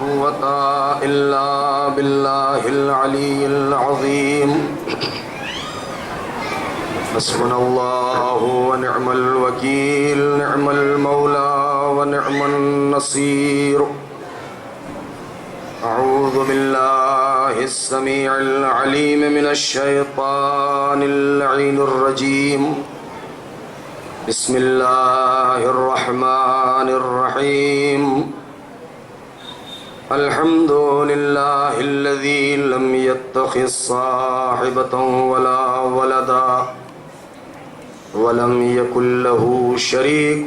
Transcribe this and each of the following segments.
قوة إلا بالله العلي العظيم. حسبنا الله ونعم الوكيل، نعم المولى ونعم النصير. أعوذ بالله السميع العليم من الشيطان اللعين الرجيم. بسم الله الرحمن الرحيم. الحمد لله الذي لم يتخذ صاحبة ولا ولدا ولم يكن له شريك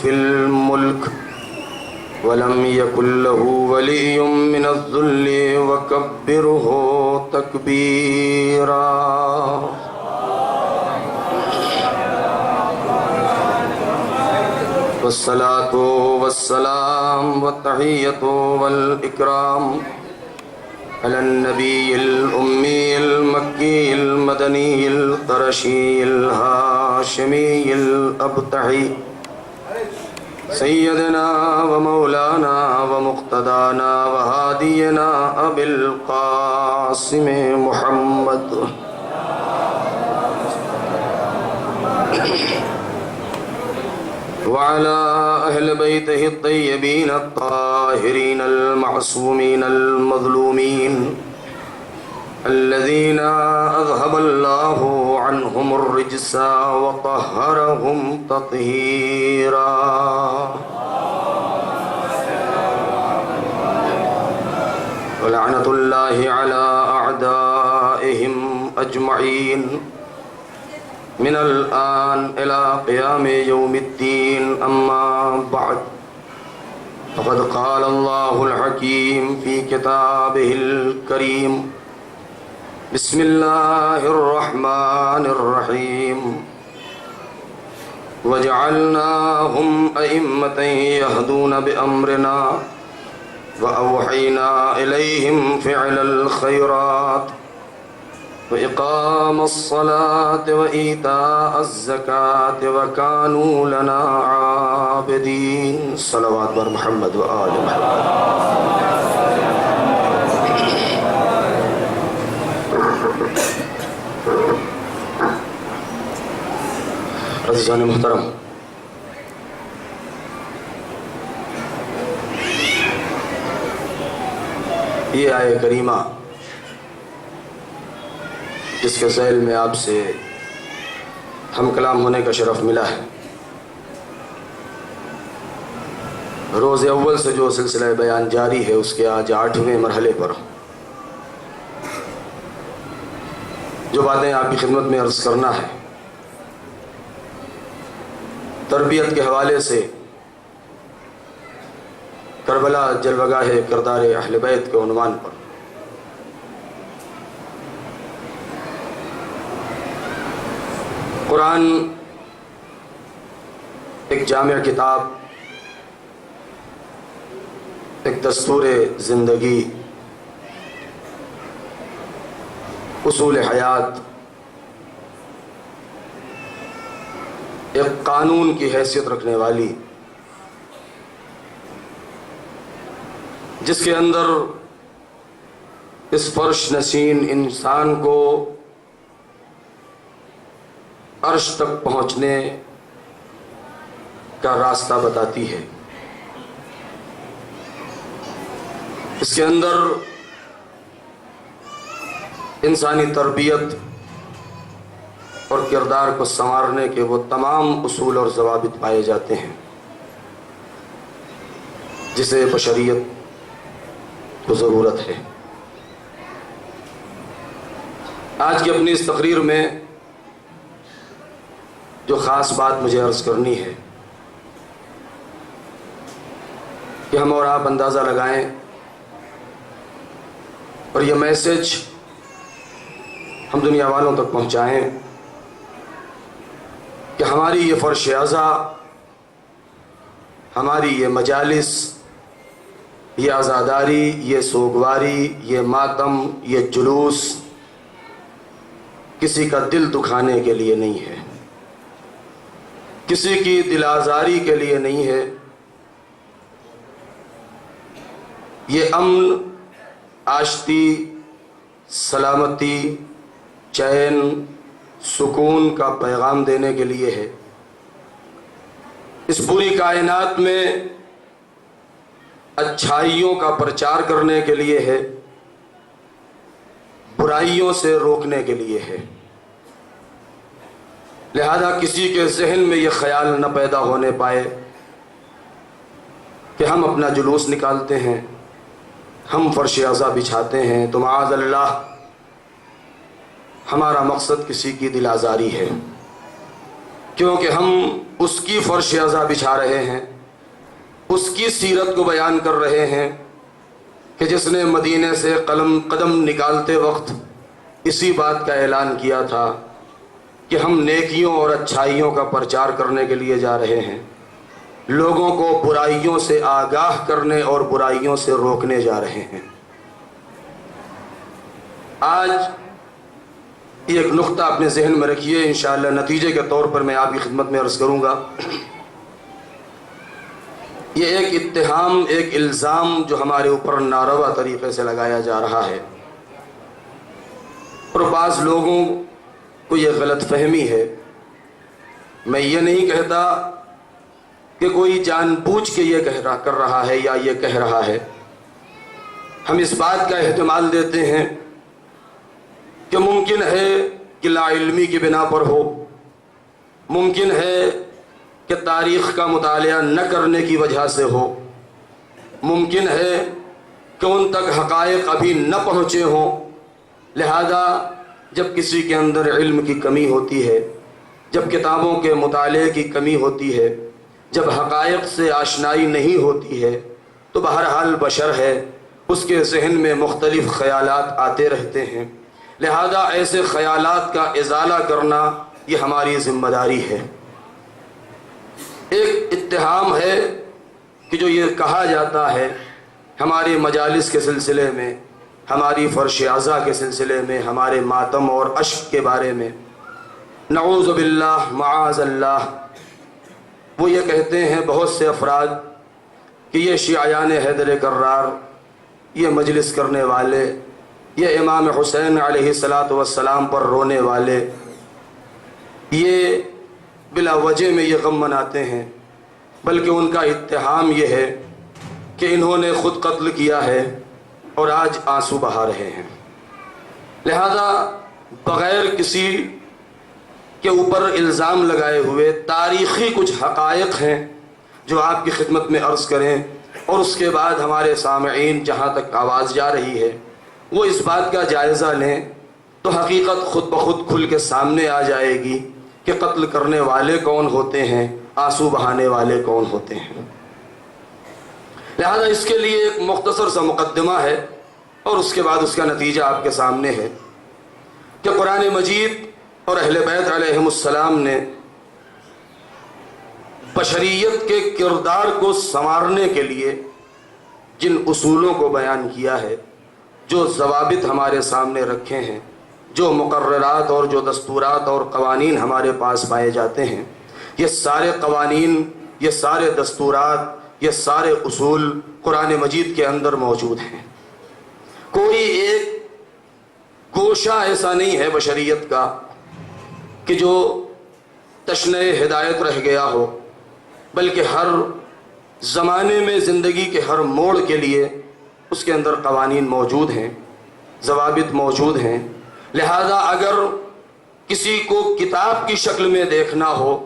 في الملك ولم يكن له ولي من الذل وكبره تكبيرا. والصلاة والسلام والتحية والإكرام على النبي الأمي المكي المدني القرشي الهاشمي الأبطحي سيدنا ومولانا ومقتدانا وهادينا أبي القاسم محمد وعلى أهل بيته الطيبين الطاهرين المعصومين المظلومين الذين أذهب الله عنهم الرجس وطهرهم تطهيرا. ولعنة الله على أعدائهم أجمعين من الآن إلى قيام يوم الدين. أما بعد، فقد قال الله الحكيم في كتابه الكريم: بسم الله الرحمن الرحيم. وجعلناهم أئمة يهدون بأمرنا وأوحينا إليهم فعل الخيرات وإقام الصلاة وإيتاء الزكاة وكانوا لنا عابدين. صلوات بر محمد وآل محمد. عزیزان محترم، یہ آیہ کریمہ جس کے ذیل میں آپ سے ہم کلام ہونے کا شرف ملا ہے، روز اول سے جو سلسلہ بیان جاری ہے اس کے آج 8ویں مرحلے پر جو باتیں آپ کی خدمت میں عرض کرنا ہے، تربیت کے حوالے سے کربلا جلوگاہ کردار اہل بیت کے عنوان پر قرآن ایک جامع کتاب، ایک دستور زندگی، اصول حیات، ایک قانون کی حیثیت رکھنے والی، جس کے اندر اس فرش نشین انسان کو عرش تک پہنچنے کا راستہ بتاتی ہے. اس کے اندر انسانی تربیت اور کردار کو سنوارنے کے وہ تمام اصول اور ضوابط پائے جاتے ہیں جسے بشریت کو ضرورت ہے. آج کی اپنی اس تقریر میں جو خاص بات مجھے عرض کرنی ہے کہ ہم اور آپ اندازہ لگائیں اور یہ میسج ہم دنیا والوں تک پہنچائیں کہ ہماری یہ فرش عزا، ہماری یہ مجالس، یہ عزاداری، یہ سوگواری، یہ ماتم، یہ جلوس کسی کا دل دکھانے کے لیے نہیں ہے، کسی کی دل آزاری کے لیے نہیں ہے، یہ امن، آشتی، سلامتی، چین، سکون کا پیغام دینے کے لیے ہے۔ اس پوری کائنات میں اچھائیوں کا پرچار کرنے کے لیے ہے، برائیوں سے روکنے کے لیے ہے۔ لہذا کسی کے ذہن میں یہ خیال نہ پیدا ہونے پائے کہ ہم اپنا جلوس نکالتے ہیں، ہم فرش عزا بچھاتے ہیں تو معاذ اللہ ہمارا مقصد کسی کی دل آزاری ہے، کیونکہ ہم اس کی فرش عزا بچھا رہے ہیں، اس کی سیرت کو بیان کر رہے ہیں کہ جس نے مدینے سے قدم نکالتے وقت اسی بات کا اعلان کیا تھا کہ ہم نیکیوں اور اچھائیوں کا پرچار کرنے کے لیے جا رہے ہیں، لوگوں کو برائیوں سے آگاہ کرنے اور برائیوں سے روکنے جا رہے ہیں۔ آج ایک نقطہ اپنے ذہن میں رکھیے، انشاءاللہ نتیجے کے طور پر میں آپ کی خدمت میں عرض کروں گا۔ یہ ایک اتہام، ایک الزام جو ہمارے اوپر ناروا طریقے سے لگایا جا رہا ہے، اور بعض لوگوں کو یہ غلط فہمی ہے۔ میں یہ نہیں کہتا کہ کوئی جان بوجھ کے یہ کر رہا ہے یا یہ کہہ رہا ہے، ہم اس بات کا احتمال دیتے ہیں کہ ممکن ہے کہ لا علمی کی بنا پر ہو، ممکن ہے کہ تاریخ کا مطالعہ نہ کرنے کی وجہ سے ہو، ممکن ہے کہ ان تک حقائق ابھی نہ پہنچے ہوں۔ لہذا جب کسی کے اندر علم کی کمی ہوتی ہے، جب کتابوں کے مطالعے کی کمی ہوتی ہے، جب حقائق سے آشنائی نہیں ہوتی ہے، تو بہرحال بشر ہے، اس کے ذہن میں مختلف خیالات آتے رہتے ہیں۔ لہذا ایسے خیالات کا ازالہ کرنا یہ ہماری ذمہ داری ہے۔ ایک اتہام ہے کہ جو یہ کہا جاتا ہے ہماری مجالس کے سلسلے میں، ہماری فرش عزا کے سلسلے میں، ہمارے ماتم اور اشک کے بارے میں، نعوذ باللہ معاذ اللہ، وہ یہ کہتے ہیں بہت سے افراد کہ یہ شیعیان حیدر کرار، یہ مجلس کرنے والے، یہ امام حسین علیہ السلام پر رونے والے، یہ بلا وجہ میں یہ غم مناتے ہیں، بلکہ ان کا اتہام یہ ہے کہ انہوں نے خود قتل کیا ہے اور آج آنسو بہا رہے ہیں۔ لہذا بغیر کسی کے اوپر الزام لگائے ہوئے تاریخی کچھ حقائق ہیں جو آپ کی خدمت میں عرض کریں، اور اس کے بعد ہمارے سامعین جہاں تک آواز جا رہی ہے وہ اس بات کا جائزہ لیں تو حقیقت خود بخود کھل کے سامنے آ جائے گی کہ قتل کرنے والے کون ہوتے ہیں، آنسو بہانے والے کون ہوتے ہیں۔ لہذا اس کے لیے ایک مختصر سا مقدمہ ہے اور اس کے بعد اس کا نتیجہ آپ کے سامنے ہے کہ قرآن مجید اور اہل بیت علیہم السلام نے بشریت کے کردار کو سنوارنے کے لیے جن اصولوں کو بیان کیا ہے، جو ضوابط ہمارے سامنے رکھے ہیں، جو مقررات اور جو دستورات اور قوانین ہمارے پاس پائے جاتے ہیں، یہ سارے قوانین، یہ سارے دستورات، یہ سارے اصول قرآن مجید کے اندر موجود ہیں۔ کوئی ایک گوشہ ایسا نہیں ہے بشریت کا کہ جو تشنہ ہدایت رہ گیا ہو، بلکہ ہر زمانے میں زندگی کے ہر موڑ کے لیے اس کے اندر قوانین موجود ہیں، ضوابط موجود ہیں۔ لہذا اگر کسی کو کتاب کی شکل میں دیکھنا ہو،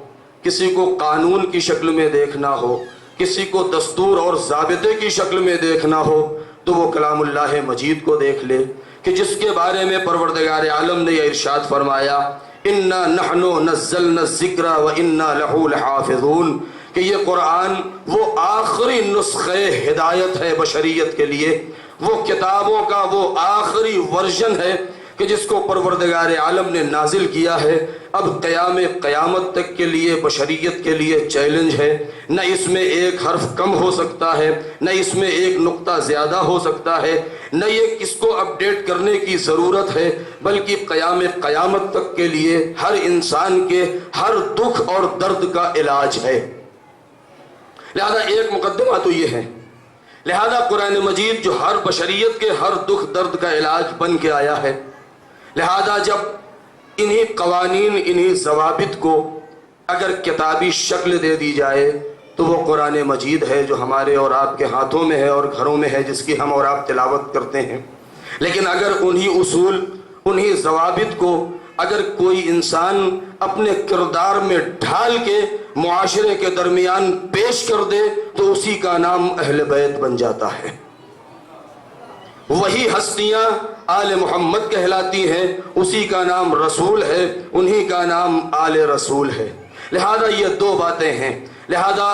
کسی کو قانون کی شکل میں دیکھنا ہو، کسی کو دستور اور ضابطے کی شکل میں دیکھنا ہو، تو وہ کلام اللہ مجید کو دیکھ لے کہ جس کے بارے میں پروردگار عالم نے یہ ارشاد فرمایا، اِنَّا نَحْنُ نَزَّلْنَا الذِّكْرَ وَإِنَّا لَهُ لَحَافِظُونَ، کہ یہ قرآن وہ آخری نسخہ ہدایت ہے بشریت کے لیے، وہ کتابوں کا وہ آخری ورژن ہے کہ جس کو پروردگار عالم نے نازل کیا ہے۔ اب قیامت تک کے لیے بشریت کے لیے چیلنج ہے، نہ اس میں ایک حرف کم ہو سکتا ہے، نہ اس میں ایک نقطہ زیادہ ہو سکتا ہے، نہ یہ کس کو اپڈیٹ کرنے کی ضرورت ہے، بلکہ قیامت تک کے لیے ہر انسان کے ہر دکھ اور درد کا علاج ہے۔ لہذا ایک مقدمہ تو یہ ہے لہذا قرآن مجید جو ہر بشریت کے ہر دکھ درد کا علاج بن کے آیا ہے، لہذا جب انہی قوانین انہی ضوابط کو اگر کتابی شکل دے دی جائے تو وہ قرآن مجید ہے جو ہمارے اور آپ کے ہاتھوں میں ہے اور گھروں میں ہے، جس کی ہم اور آپ تلاوت کرتے ہیں۔ لیکن اگر انہی اصول انہی ضوابط کو اگر کوئی انسان اپنے کردار میں ڈھال کے معاشرے کے درمیان پیش کر دے تو اسی کا نام اہل بیت بن جاتا ہے۔ وہی ہستیاں آل محمد کہلاتی ہیں، اسی کا نام رسول ہے، انہی کا نام آل رسول ہے۔ لہذا یہ دو باتیں ہیں۔ لہذا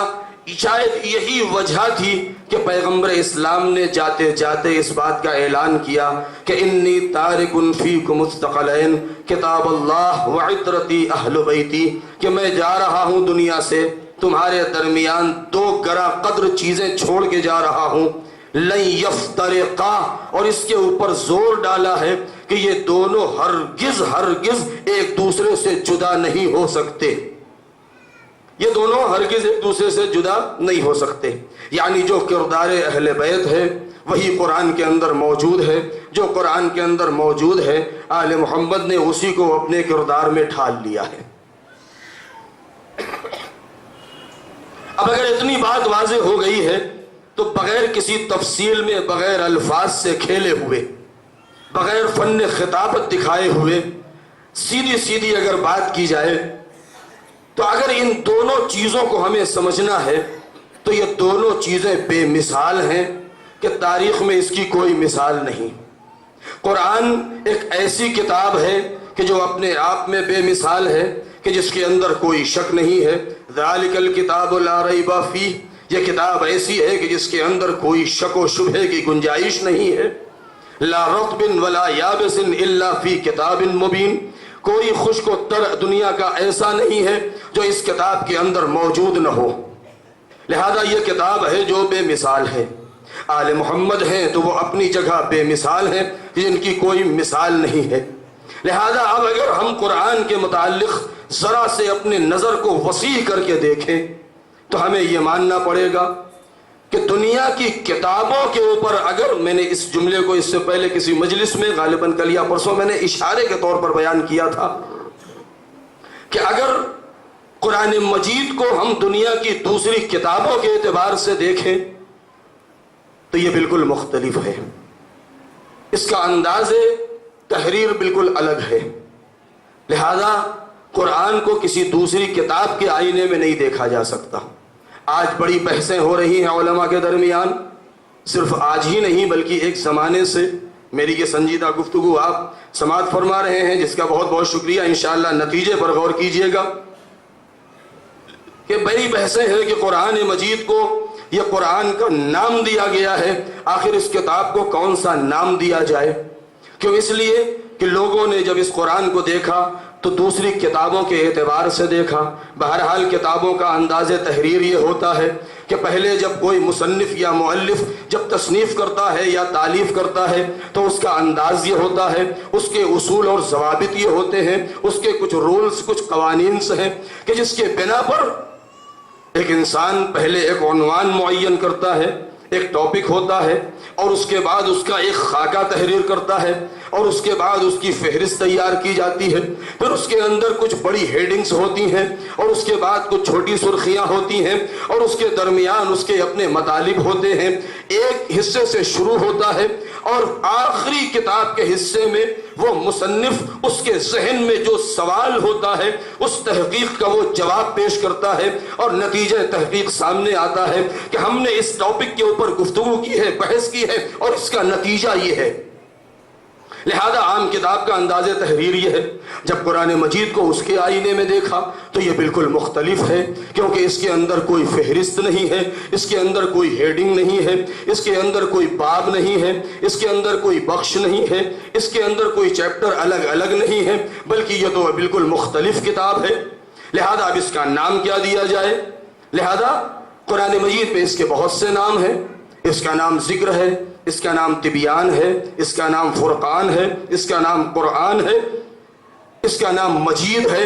شاید یہی وجہ تھی کہ پیغمبر اسلام نے جاتے جاتے اس بات کا اعلان کیا کہ انی تارک فیکم الثقلین کتاب اللہ وعطرتی اہل بیتی، کہ میں جا رہا ہوں دنیا سے، تمہارے درمیان دو گراں قدر چیزیں چھوڑ کے جا رہا ہوں، لن یفترقا، اور اس کے اوپر زور ڈالا ہے کہ یہ دونوں ہرگز ہرگز ایک دوسرے سے جدا نہیں ہو سکتے، یہ دونوں ہرگز ایک دوسرے سے جدا نہیں ہو سکتے۔ یعنی جو کردار اہل بیت ہے وہی قرآن کے اندر موجود ہے، جو قرآن کے اندر موجود ہے آل محمد نے اسی کو اپنے کردار میں ڈھال لیا ہے۔ اب اگر اتنی بات واضح ہو گئی ہے تو بغیر کسی تفصیل میں، بغیر الفاظ سے کھیلے ہوئے، بغیر فن خطابت دکھائے ہوئے سیدھی سیدھی اگر بات کی جائے تو اگر ان دونوں چیزوں کو ہمیں سمجھنا ہے تو یہ دونوں چیزیں بے مثال ہیں کہ تاریخ میں اس کی کوئی مثال نہیں۔ قرآن ایک ایسی کتاب ہے کہ جو اپنے آپ میں بے مثال ہے، کہ جس کے اندر کوئی شک نہیں ہے۔ ذالک الکتاب لا ریب فیہ، یہ کتاب ایسی ہے کہ جس کے اندر کوئی شک و شبہے کی گنجائش نہیں ہے۔ لا رطب ولا یابس الا فی کتاب مبین، کوئی خشک و تر دنیا کا ایسا نہیں ہے جو اس کتاب کے اندر موجود نہ ہو۔ لہذا یہ کتاب ہے جو بے مثال ہے۔ آل محمد ہیں تو وہ اپنی جگہ بے مثال ہیں، جن کی کوئی مثال نہیں ہے۔ لہذا اب اگر ہم قرآن کے متعلق ذرا سے اپنے نظر کو وسیع کر کے دیکھیں تو ہمیں یہ ماننا پڑے گا کہ دنیا کی کتابوں کے اوپر، اگر میں نے اس جملے کو اس سے پہلے کسی مجلس میں غالباً کل یا پرسوں میں نے اشارے کے طور پر بیان کیا تھا کہ اگر قرآن مجید کو ہم دنیا کی دوسری کتابوں کے اعتبار سے دیکھیں تو یہ بالکل مختلف ہے، اس کا انداز تحریر بالکل الگ ہے۔ لہذا قرآن کو کسی دوسری کتاب کے آئینے میں نہیں دیکھا جا سکتا۔ آج بڑی بحثیں ہو رہی ہیں علماء کے درمیان، صرف آج ہی نہیں بلکہ ایک زمانے سے۔ میری یہ سنجیدہ گفتگو آپ سماعت فرما رہے ہیں، جس کا بہت بہت شکریہ۔ انشاءاللہ نتیجے پر غور کیجئے گا کہ بڑی بحثیں ہیں کہ قرآن مجید کو یہ قرآن کا نام دیا گیا ہے، آخر اس کتاب کو کون سا نام دیا جائے؟ کیوں؟ اس لیے کہ لوگوں نے جب اس قرآن کو دیکھا تو دوسری کتابوں کے اعتبار سے دیکھا۔ بہرحال کتابوں کا انداز تحریر یہ ہوتا ہے کہ پہلے جب کوئی مصنف یا مؤلف جب تصنیف کرتا ہے یا تالیف کرتا ہے تو اس کا انداز یہ ہوتا ہے، اس کے اصول اور ضوابط یہ ہوتے ہیں، اس کے کچھ رولز، کچھ قوانین سے ہیں کہ جس کے بنا پر ایک انسان پہلے ایک عنوان معین کرتا ہے، ایک ٹاپک ہوتا ہے، اور اس کے بعد اس کا ایک خاکہ تحریر کرتا ہے، اور اس کے بعد اس کی فہرست تیار کی جاتی ہے، پھر اس کے اندر کچھ بڑی ہیڈنگز ہوتی ہیں، اور اس کے بعد کچھ چھوٹی سرخیاں ہوتی ہیں، اور اس کے درمیان اس کے اپنے مطالب ہوتے ہیں۔ ایک حصے سے شروع ہوتا ہے اور آخری کتاب کے حصے میں وہ مصنف اس کے ذہن میں جو سوال ہوتا ہے اس تحقیق کا وہ جواب پیش کرتا ہے، اور نتیجہ تحقیق سامنے آتا ہے کہ ہم نے اس ٹاپک کے اوپر گفتگو کی ہے، بحث کی ہے، اور اس کا نتیجہ یہ ہے۔ لہذا عام کتاب کا انداز تحریر یہ ہے۔ جب قرآن مجید کو اس کے آئینے میں دیکھا تو یہ بالکل مختلف ہے، کیونکہ اس کے اندر کوئی فہرست نہیں ہے، اس کے اندر کوئی ہیڈنگ نہیں ہے، اس کے اندر کوئی باب نہیں ہے، اس کے اندر کوئی بخش نہیں ہے، اس کے اندر کوئی چیپٹر الگ الگ نہیں ہے، بلکہ یہ تو بالکل مختلف کتاب ہے۔ لہذا اب اس کا نام کیا دیا جائے؟ لہذا قرآن مجید میں اس کے بہت سے نام ہیں۔ اس کا نام ذکر ہے، اس کا نام تبیان ہے، اس کا نام فرقان ہے، اس کا نام قرآن ہے، اس کا نام مجید ہے۔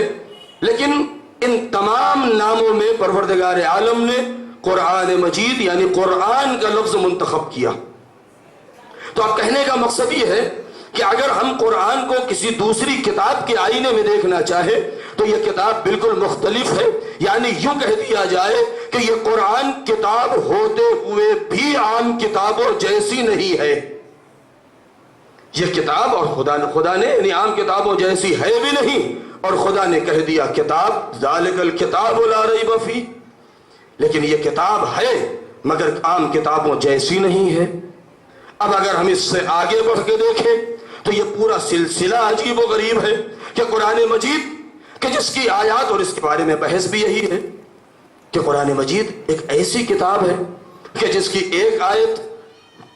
لیکن ان تمام ناموں میں پروردگار عالم نے قرآن مجید یعنی قرآن کا لفظ منتخب کیا۔ تو اب کہنے کا مقصد یہ ہے کہ اگر ہم قرآن کو کسی دوسری کتاب کے آئینے میں دیکھنا چاہے تو یہ کتاب بالکل مختلف ہے، یعنی یوں کہہ دیا جائے کہ یہ قرآن کتاب ہوتے ہوئے بھی عام کتابوں جیسی نہیں ہے۔ یہ کتاب اور خدا نے یعنی عام کتابوں جیسی ہے بھی نہیں، اور خدا نے کہہ دیا کتاب ذالک الکتاب لا ریب فیہ، لیکن یہ کتاب ہے مگر عام کتابوں جیسی نہیں ہے۔ اب اگر ہم اس سے آگے بڑھ کے دیکھیں تو یہ پورا سلسلہ عجیب و غریب ہے کہ قرآن مجید کہ جس کی آیات اور اس کے بارے میں بحث بھی یہی ہے کہ قرآن مجید ایک ایسی کتاب ہے کہ جس کی ایک آیت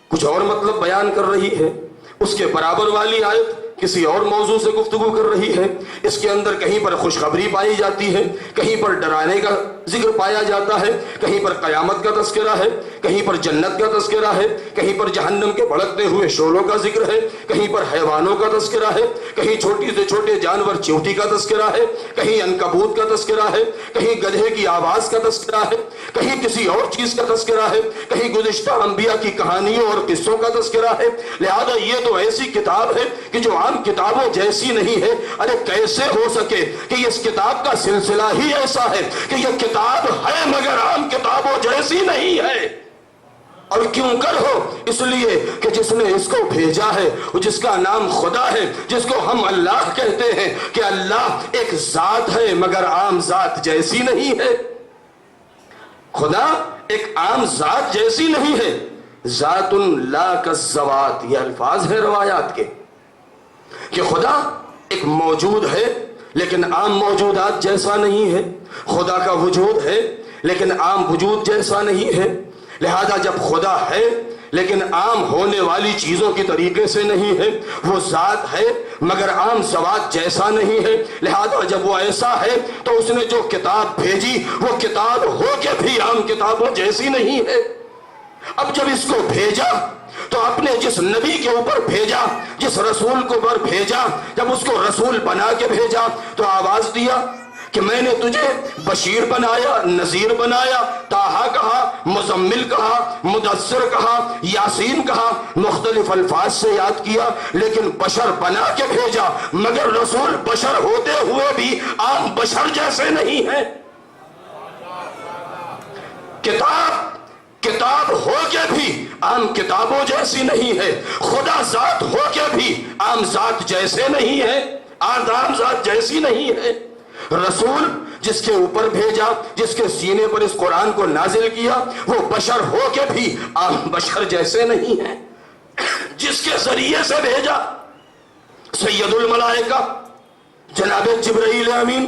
کچھ اور مطلب بیان کر رہی ہے، اس کے برابر والی آیت کسی اور موضوع سے گفتگو کر رہی ہے، اس کے اندر کہیں پر خوشخبری پائی جاتی ہے، کہیں پر ڈرانے کا ذکر پایا جاتا ہے، کہیں پر قیامت کا تذکرہ ہے، کہیں پر جنت کا تذکرہ ہے، کہیں پر جہنم کے بھڑکتے ہوئے شعلوں کا ذکر ہے، کہیں پر حیوانوں کا تذکرہ ہے، کہیں چھوٹی سے چھوٹے جانور چیونٹی کا تذکرہ ہے، کہیں عنکبوت کا تذکرہ ہے، کہیں گدھے کی آواز کا تذکرہ ہے، کہیں کسی اور چیز کا تذکرہ ہے، کہیں گزشتہ انبیاء کی کہانیوں اور قصوں کا تذکرہ ہے۔ لہذا یہ تو ایسی کتاب ہے کہ جو عام کتابوں جیسی نہیں ہے۔ ارے کیسے ہو سکے کہ اس کتاب کا سلسلہ ہی ایسا ہے کہ یہ کتاب ہے مگر عام کتابوں جیسی نہیں ہے؟ اور کیوں کر ہو؟ اس لیے کہ جس نے اس کو بھیجا ہے، جس کا نام خدا ہے، جس کو ہم اللہ کہتے ہیں، کہ اللہ ایک ذات ہے مگر عام ذات جیسی نہیں ہے۔ خدا ایک عام ذات جیسی نہیں ہے۔ ذات لا کالذوات، یہ الفاظ ہیں روایات کے کہ خدا ایک موجود ہے لیکن عام موجودات جیسا نہیں ہے، خدا کا وجود ہے لیکن عام وجود جیسا نہیں ہے۔ لہذا جب خدا ہے لیکن عام ہونے والی چیزوں کی طریقے سے نہیں ہے، وہ ذات ہے مگر عام ذوات جیسا نہیں ہے، لہذا جب وہ ایسا ہے تو اس نے جو کتاب بھیجی وہ کتاب ہو کے بھی عام کتابوں جیسی نہیں ہے۔ اب جب اس کو بھیجا تو اپنے جس نبی کے اوپر بھیجا، جس رسول کو اوپر بھیجا، جب اس کو رسول بنا کے بھیجا تو آواز دیا کہ میں نے تجھے بشیر بنایا، نذیر بنایا، طٰہٰ کہا، مزمل کہا، مدثر کہا، یاسین کہا، مختلف الفاظ سے یاد کیا، لیکن بشر بنا کے بھیجا مگر رسول بشر ہوتے ہوئے بھی عام بشر جیسے نہیں ہے۔ کتاب ہو کے بھی عام کتابوں جیسی نہیں ہے، خدا ذات ہو کے بھی عام ذات جیسے نہیں ہے، عام ذات جیسی نہیں ہے۔ رسول جس کے اوپر بھیجا، جس کے سینے پر اس قرآن کو نازل کیا، وہ بشر ہو کے بھی عام بشر جیسے نہیں ہے۔ جس کے ذریعے سے بھیجا سید الملائکہ جناب جبرائیل امین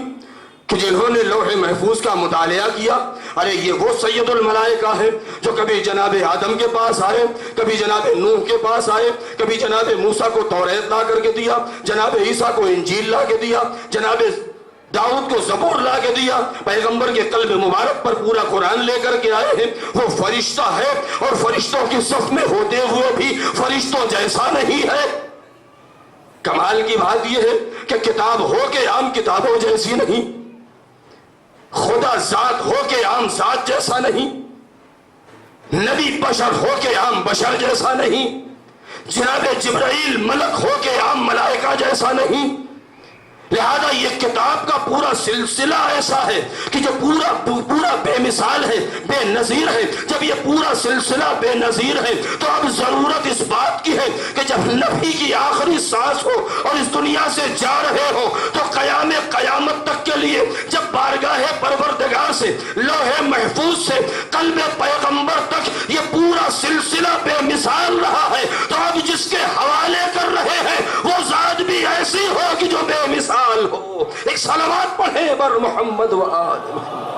کہ جنہوں نے لوح محفوظ کا مطالعہ کیا، ارے یہ وہ سید الملائکہ ہے جو کبھی جناب آدم کے پاس آئے، کبھی جناب نوح کے پاس آئے، کبھی جناب موسیٰ کو توریت لا کر کے دیا، جناب عیسیٰ کو انجیل لا کے دیا، جناب داؤد کو زبور لا کے دیا، پیغمبر کے قلب مبارک پر پورا قرآن لے کر کے آئے ہیں۔ وہ فرشتہ ہے اور فرشتوں کی صف میں ہوتے ہوئے بھی فرشتوں جیسا نہیں ہے۔ کمال کی بات یہ ہے کہ کتاب ہو کے عام کتابوں جیسی نہیں، خدا ذات ہو کے عام ذات جیسا نہیں، نبی بشر ہو کے عام بشر جیسا نہیں، جناب جبرائیل ملک ہو کے عام ملائکہ جیسا نہیں۔ لہذا یہ کتاب کا پورا سلسلہ ایسا ہے کہ جو پورا بے مثال ہے، بے نظیر ہے۔ جب یہ پورا سلسلہ بے نظیر ہے تو اب ضرورت اس بات کی ہے کہ جب نبی کی آخری سانس ہو اور اس دنیا سے جا رہے ہو تو قیامت تک کے لیے جب بارگاہ پروردگار سے، لوح محفوظ سے قلب پیغمبر تک یہ پورا سلسلہ بے مثال رہا ہے، تو اب جس کے حوالے کر رہے ہیں وہ ذات بھی ایسی ہو کہ جو بے مثال ہو۔ ایک صلوات پڑھیں بر محمد و آل محمد۔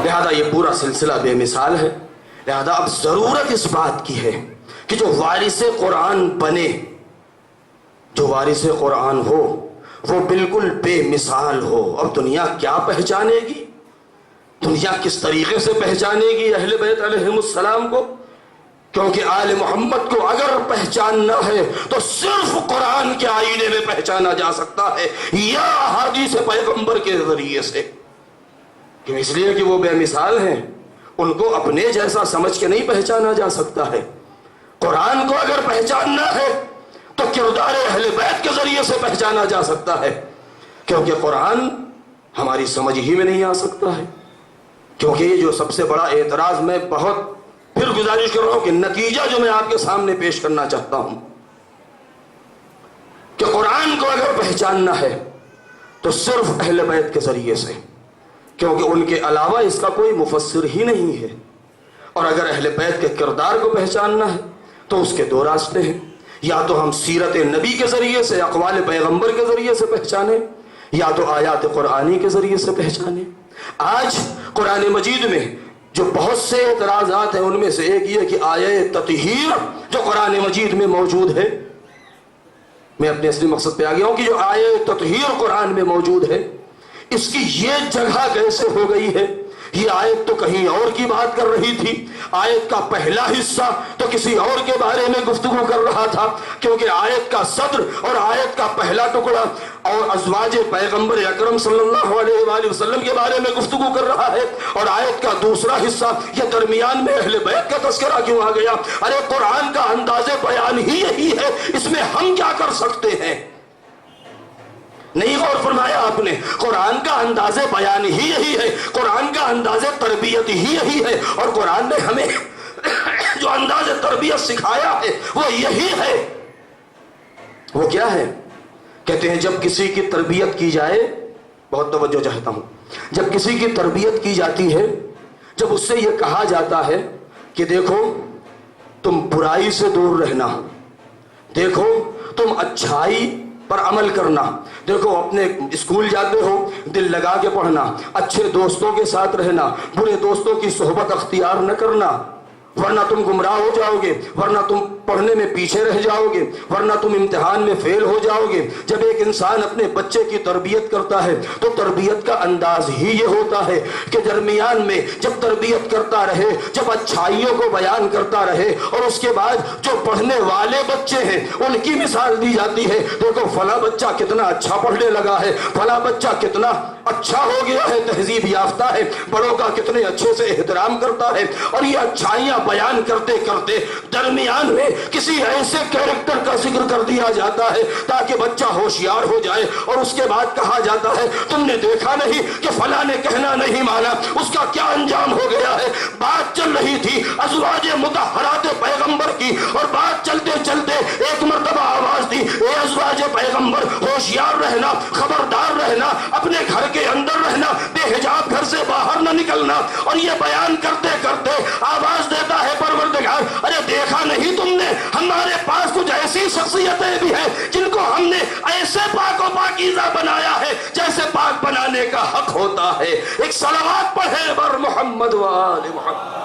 لہذا یہ پورا سلسلہ بے مثال ہے۔ لہذا اب ضرورت اس بات کی ہے کہ جو وارث قرآن بنے، جو وارث قرآن ہو وہ بالکل بے مثال ہو۔ اب دنیا کیا پہچانے گی دنیا کس طریقے سے پہچانے گی اہل بیت علیہم السلام کو؟ کیونکہ آل محمد کو اگر پہچاننا ہے تو صرف قرآن کے آئینے میں پہچانا جا سکتا ہے یا احادیث پیغمبر کے ذریعے سے. کیوں؟ اس لیے کہ وہ بے مثال ہیں، ان کو اپنے جیسا سمجھ کے نہیں پہچانا جا سکتا ہے. قرآن کو اگر پہچاننا ہے تو کردار اہل بیت کے ذریعے سے پہچانا جا سکتا ہے، کیونکہ قرآن ہماری سمجھ ہی میں نہیں آ سکتا ہے. کیونکہ یہ جو سب سے بڑا اعتراض، میں بہت پھر گزارش کر رہا ہوں کہ نتیجہ جو میں آپ کے سامنے پیش کرنا چاہتا ہوں کہ قرآن کو اگر پہچاننا ہے تو صرف اہل بیت کے ذریعے سے، کیونکہ ان کے علاوہ اس کا کوئی مفسر ہی نہیں ہے. اور اگر اہل بیت کے کردار کو پہچاننا ہے تو اس کے دو راستے ہیں، یا تو ہم سیرت نبی کے ذریعے سے، اقوال پیغمبر کے ذریعے سے پہچانیں، یا تو آیات قرآنی کے ذریعے سے پہچانیں. آج قرآن مجید میں جو بہت سے اعتراضات ہیں، ان میں سے ایک یہ کہ آیہ تطہیر جو قرآن مجید میں موجود ہے، میں اپنے اصلی مقصد پہ آ گیا ہوں کہ جو آیہ تطہیر قرآن میں موجود ہے، اس کی یہ جگہ کیسے ہو گئی ہے؟ یہ آیت تو کہیں اور کی بات کر رہی تھی. آیت کا پہلا حصہ تو کسی اور کے بارے میں گفتگو کر رہا تھا، کیونکہ آیت کا صدر اور آیت کا پہلا ٹکڑا اور ازواج پیغمبر اکرم صلی اللہ علیہ وآلہ وسلم کے بارے میں گفتگو کر رہا ہے، اور آیت کا دوسرا حصہ یہ درمیان میں اہل بیت کا تذکرہ کیوں آ گیا؟ ارے قرآن کا انداز بیان ہی یہی ہے، اس میں ہم کیا کر سکتے ہیں؟ نہیں غور فرمایا آپ نے؟ قرآن کا انداز بیان ہی یہی ہے، قرآن کا انداز تربیت ہی یہی ہے، اور قرآن نے ہمیں جو انداز تربیت سکھایا ہے وہ یہی ہے. وہ کیا ہے؟ کہتے ہیں جب کسی کی تربیت کی جائے، بہت توجہ چاہتا ہوں، جب کسی کی تربیت کی جاتی ہے، جب اس سے یہ کہا جاتا ہے کہ دیکھو تم برائی سے دور رہنا، دیکھو تم اچھائی پر عمل کرنا، دیکھو اپنے اسکول جاتے ہو دل لگا کے پڑھنا، اچھے دوستوں کے ساتھ رہنا، برے دوستوں کی صحبت اختیار نہ کرنا، ورنہ تم گمراہ ہو جاؤ گے، ورنہ تم پڑھنے میں پیچھے رہ جاؤ گے، ورنہ تم امتحان میں فیل ہو جاؤ گے. جب ایک انسان اپنے بچے کی تربیت کرتا ہے تو تربیت کا انداز ہی یہ ہوتا ہے کہ درمیان میں جب تربیت کرتا رہے، جب اچھائیوں کو بیان کرتا رہے، اور اس کے بعد جو پڑھنے والے بچے ہیں ان کی مثال دی جاتی ہے. دیکھو فلاں بچہ کتنا اچھا پڑھنے لگا ہے، فلاں بچہ کتنا اچھا ہو گیا ہے، تہذیب یافتہ ہے، بڑوں کا کتنے اچھے سے احترام کرتا ہے. اور یہ اچھائیاں بیان کرتے کرتے درمیان میں کسی ایسے کیریکٹر کا ذکر کر دیا جاتا ہے تاکہ بچہ ہوشیار ہو جائے، اور اس کے بعد کہا جاتا ہے تم نے دیکھا نہیں کہ فلاں نے کہنا نہیں مانا، اس کا کیا انجام ہو گیا ہے. بات چل رہی تھی ازواج مطہرات پیغمبر کی، اور بات چلتے چلتے ایک مرتبہ آواز دی، اے ازواج پیغمبر ہوشیار رہنا، خبردار رہنا، اپنے گھر کے اندر رہنا، بے حجاب گھر سے باہر نہ نکلنا. اور یہ بیان کرتے کرتے آواز دیتا ہے پروردگار، ارے دیکھا نہیں تم نے ہمارے پاس کچھ ایسی شخصیتیں بھی ہیں جن کو ہم نے ایسے پاک و پاکیزہ بنایا ہے جیسے پاک بنانے کا حق ہوتا ہے. ایک صلوات پڑھے بر محمد و آل محمد.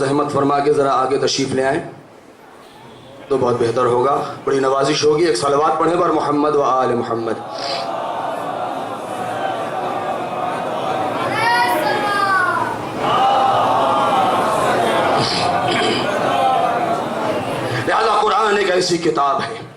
زحمت فرما کے ذرا آگے تشریف لے آئیں تو بہت بہتر ہوگا، بڑی نوازش ہوگی. ایک صلوات پڑھیں بر محمد و آل محمد. لہذا قرآن ایک ایسی کتاب ہے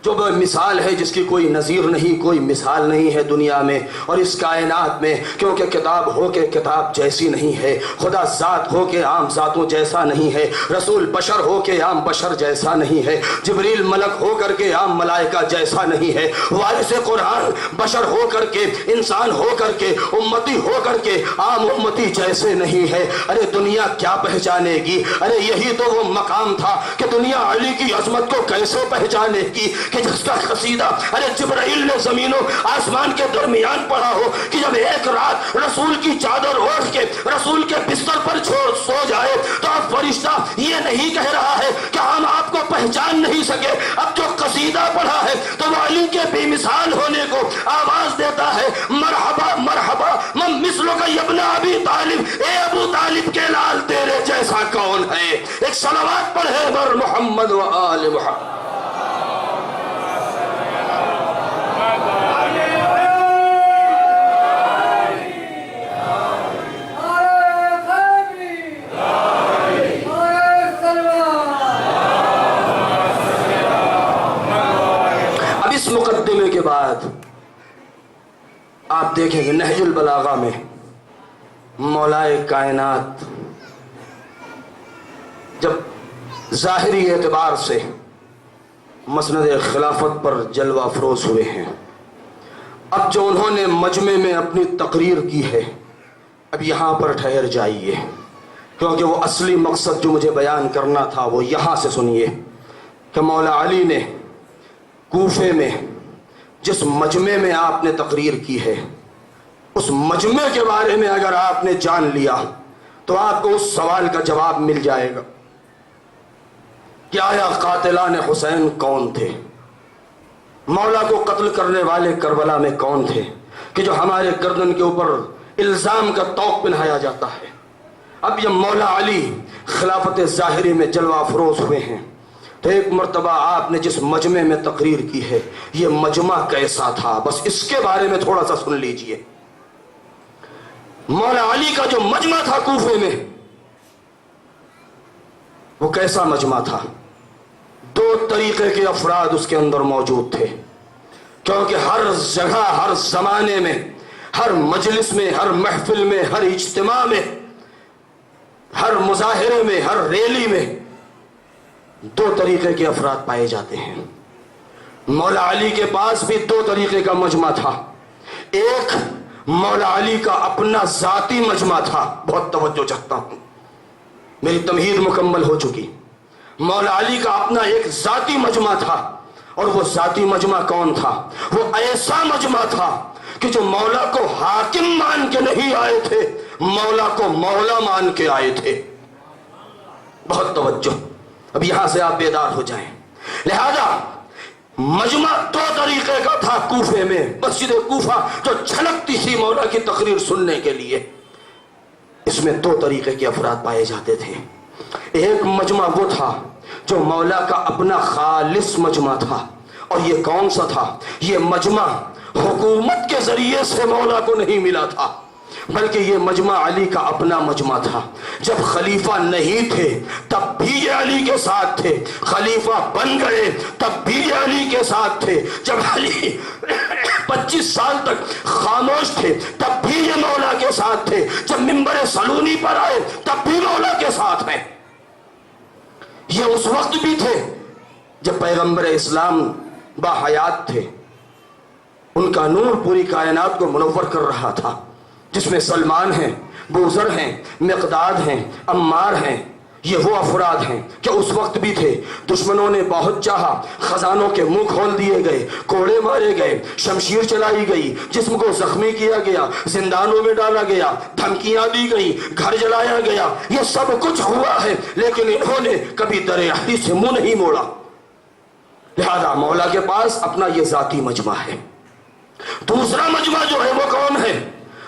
جو مثال ہے جس کی کوئی نظیر نہیں، کوئی مثال نہیں ہے دنیا میں اور اس کائنات میں، کیونکہ کتاب ہو کے کتاب جیسی نہیں ہے، خدا ذات ہو کے عام ذاتوں جیسا نہیں ہے، رسول بشر ہو کے عام بشر جیسا نہیں ہے، جبریل ملک ہو کر کے عام ملائکہ جیسا نہیں ہے، وارث قرآن بشر ہو کر کے، انسان ہو کر کے، امتی ہو کر کے عام امتی جیسے نہیں ہے. ارے دنیا کیا پہچانے گی؟ ارے یہی تو وہ مقام تھا کہ دنیا علی کی عظمت کو کیسے پہچانے گی کہ جس کا قصیدہ ارے جبرائیل نے زمین و آسمان کے درمیان پڑھا ہو کہ جب ایک رات رسول کی چادر اوڑھ کے رسول کے بستر پر سو جائے تو اب فرشتہ یہ نہیں کہہ رہا ہے کہ ہم آپ کو پہچان نہیں سکے، اب جو قصیدہ پڑھا ہے تو وہ علی کے بے مثال ہونے کو آواز دیتا ہے، مرحبا مرحبا من مثلک یا ابن ابی طالب، اے ابو طالب کے لال تیرے جیسا کون ہے؟ ایک صلوات پڑھے بر محمد و آل محمد۔ مقدمے کے بعد آپ دیکھیں گے نہج البلاغہ میں مولائے کائنات جب ظاہری اعتبار سے مسند خلافت پر جلوہ افروز ہوئے ہیں، اب جو انہوں نے مجمع میں اپنی تقریر کی ہے، اب یہاں پر ٹھہر جائیے، کیونکہ وہ اصلی مقصد جو مجھے بیان کرنا تھا وہ یہاں سے سنیے کہ مولا علی نے کوفے میں جس مجمع میں آپ نے تقریر کی ہے، اس مجمع کے بارے میں اگر آپ نے جان لیا تو آپ کو اس سوال کا جواب مل جائے گا کہ آیا قاتلان حسین کون تھے، مولا کو قتل کرنے والے کربلا میں کون تھے کہ جو ہمارے گردن کے اوپر الزام کا طوق پہنایا جاتا ہے۔ اب یہ مولا علی خلافت ظاہری میں جلوہ افروز ہوئے ہیں، تو ایک مرتبہ آپ نے جس مجمع میں تقریر کی ہے یہ مجمع کیسا تھا، بس اس کے بارے میں تھوڑا سا سن لیجئے۔ مولا علی کا جو مجمع تھا کوفے میں وہ کیسا مجمع تھا؟ دو طریقے کے افراد اس کے اندر موجود تھے، کیونکہ ہر جگہ، ہر زمانے میں، ہر مجلس میں، ہر محفل میں، ہر اجتماع میں، ہر مظاہرے میں، ہر ریلی میں دو طریقے کے افراد پائے جاتے ہیں۔ مولا علی کے پاس بھی دو طریقے کا مجمع تھا۔ ایک مولا علی کا اپنا ذاتی مجمع تھا، بہت توجہ چاہتا ہوں، میری تمہید مکمل ہو چکی۔ مولا علی کا اپنا ایک ذاتی مجمع تھا، اور وہ ذاتی مجمع کون تھا؟ وہ ایسا مجمع تھا کہ جو مولا کو حاکم مان کے نہیں آئے تھے، مولا کو مولا مان کے آئے تھے۔ بہت توجہ، اب یہاں سے آپ بیدار ہو جائیں۔ لہذا مجمع دو طریقے کا تھا کوفے میں، مسجد کوفہ جو چھلکتی تھی مولا کی تقریر سننے کے لیے، اس میں دو طریقے کے افراد پائے جاتے تھے۔ ایک مجمع وہ تھا جو مولا کا اپنا خالص مجمع تھا، اور یہ کون سا تھا؟ یہ مجمع حکومت کے ذریعے سے مولا کو نہیں ملا تھا، بلکہ یہ مجمع علی کا اپنا مجمع تھا۔ جب خلیفہ نہیں تھے تب بھی یہ علی کے ساتھ تھے، خلیفہ بن گئے تب بھی یہ علی کے ساتھ تھے، جب علی 25 سال تک خاموش تھے تب بھی یہ مولا کے ساتھ تھے، جب منبر سلونی پر آئے تب بھی مولا کے ساتھ ہیں۔ یہ اس وقت بھی تھے جب پیغمبر اسلام باحیات تھے، ان کا نور پوری کائنات کو منور کر رہا تھا، جس میں سلمان ہیں، بوذر ہیں، مقداد ہیں، عمار ہیں۔ یہ وہ افراد ہیں کہ اس وقت بھی تھے۔ دشمنوں نے بہت چاہا، خزانوں کے منہ کھول دیے گئے، کوڑے مارے گئے، شمشیر چلائی گئی، جسم کو زخمی کیا گیا، زندانوں میں ڈالا گیا، دھمکیاں دی گئی، گھر جلایا گیا، یہ سب کچھ ہوا ہے، لیکن انہوں نے کبھی در علی سے منہ نہیں موڑا۔ لہذا مولا کے پاس اپنا یہ ذاتی مجمع ہے۔ دوسرا مجمع جو ہے وہ کون ہے؟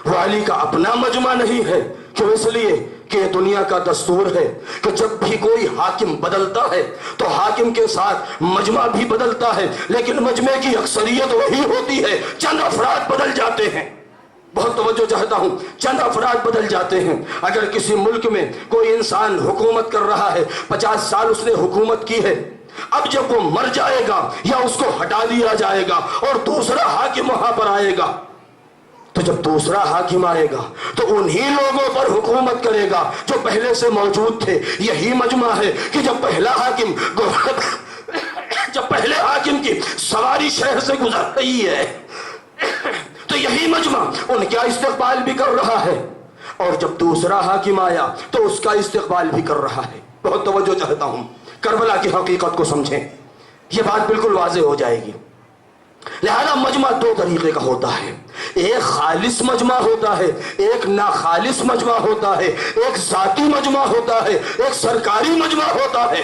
وہ علی کا اپنا مجمع نہیں ہے۔ کیوں؟ اس لیے کہ دنیا کا دستور ہے کہ جب بھی کوئی حاکم بدلتا ہے تو حاکم کے ساتھ مجمع بھی بدلتا ہے، لیکن مجمع کی اکثریت وہی ہوتی ہے، چند افراد بدل جاتے ہیں۔ بہت توجہ چاہتا ہوں، چند افراد بدل جاتے ہیں۔ اگر کسی ملک میں کوئی انسان حکومت کر رہا ہے، 50 سال اس نے حکومت کی ہے، اب جب وہ مر جائے گا یا اس کو ہٹا دیا جائے گا اور دوسرا حاکم وہاں پر آئے گا، تو جب دوسرا حاکم آئے گا تو انہی لوگوں پر حکومت کرے گا جو پہلے سے موجود تھے۔ یہی مجمع ہے کہ جب پہلے حاکم کی سواری شہر سے گزر رہی ہے تو یہی مجمع ان کا استقبال بھی کر رہا ہے، اور جب دوسرا حاکم آیا تو اس کا استقبال بھی کر رہا ہے۔ بہت توجہ چاہتا ہوں، کربلا کی حقیقت کو سمجھیں، یہ بات بالکل واضح ہو جائے گی۔ لہذا مجمع دو طریقے کا ہوتا ہے، ایک خالص مجمع ہوتا ہے، ایک ناخالص مجمع ہوتا ہے، ایک ذاتی مجمع ہوتا ہے، ایک سرکاری مجمع ہوتا ہے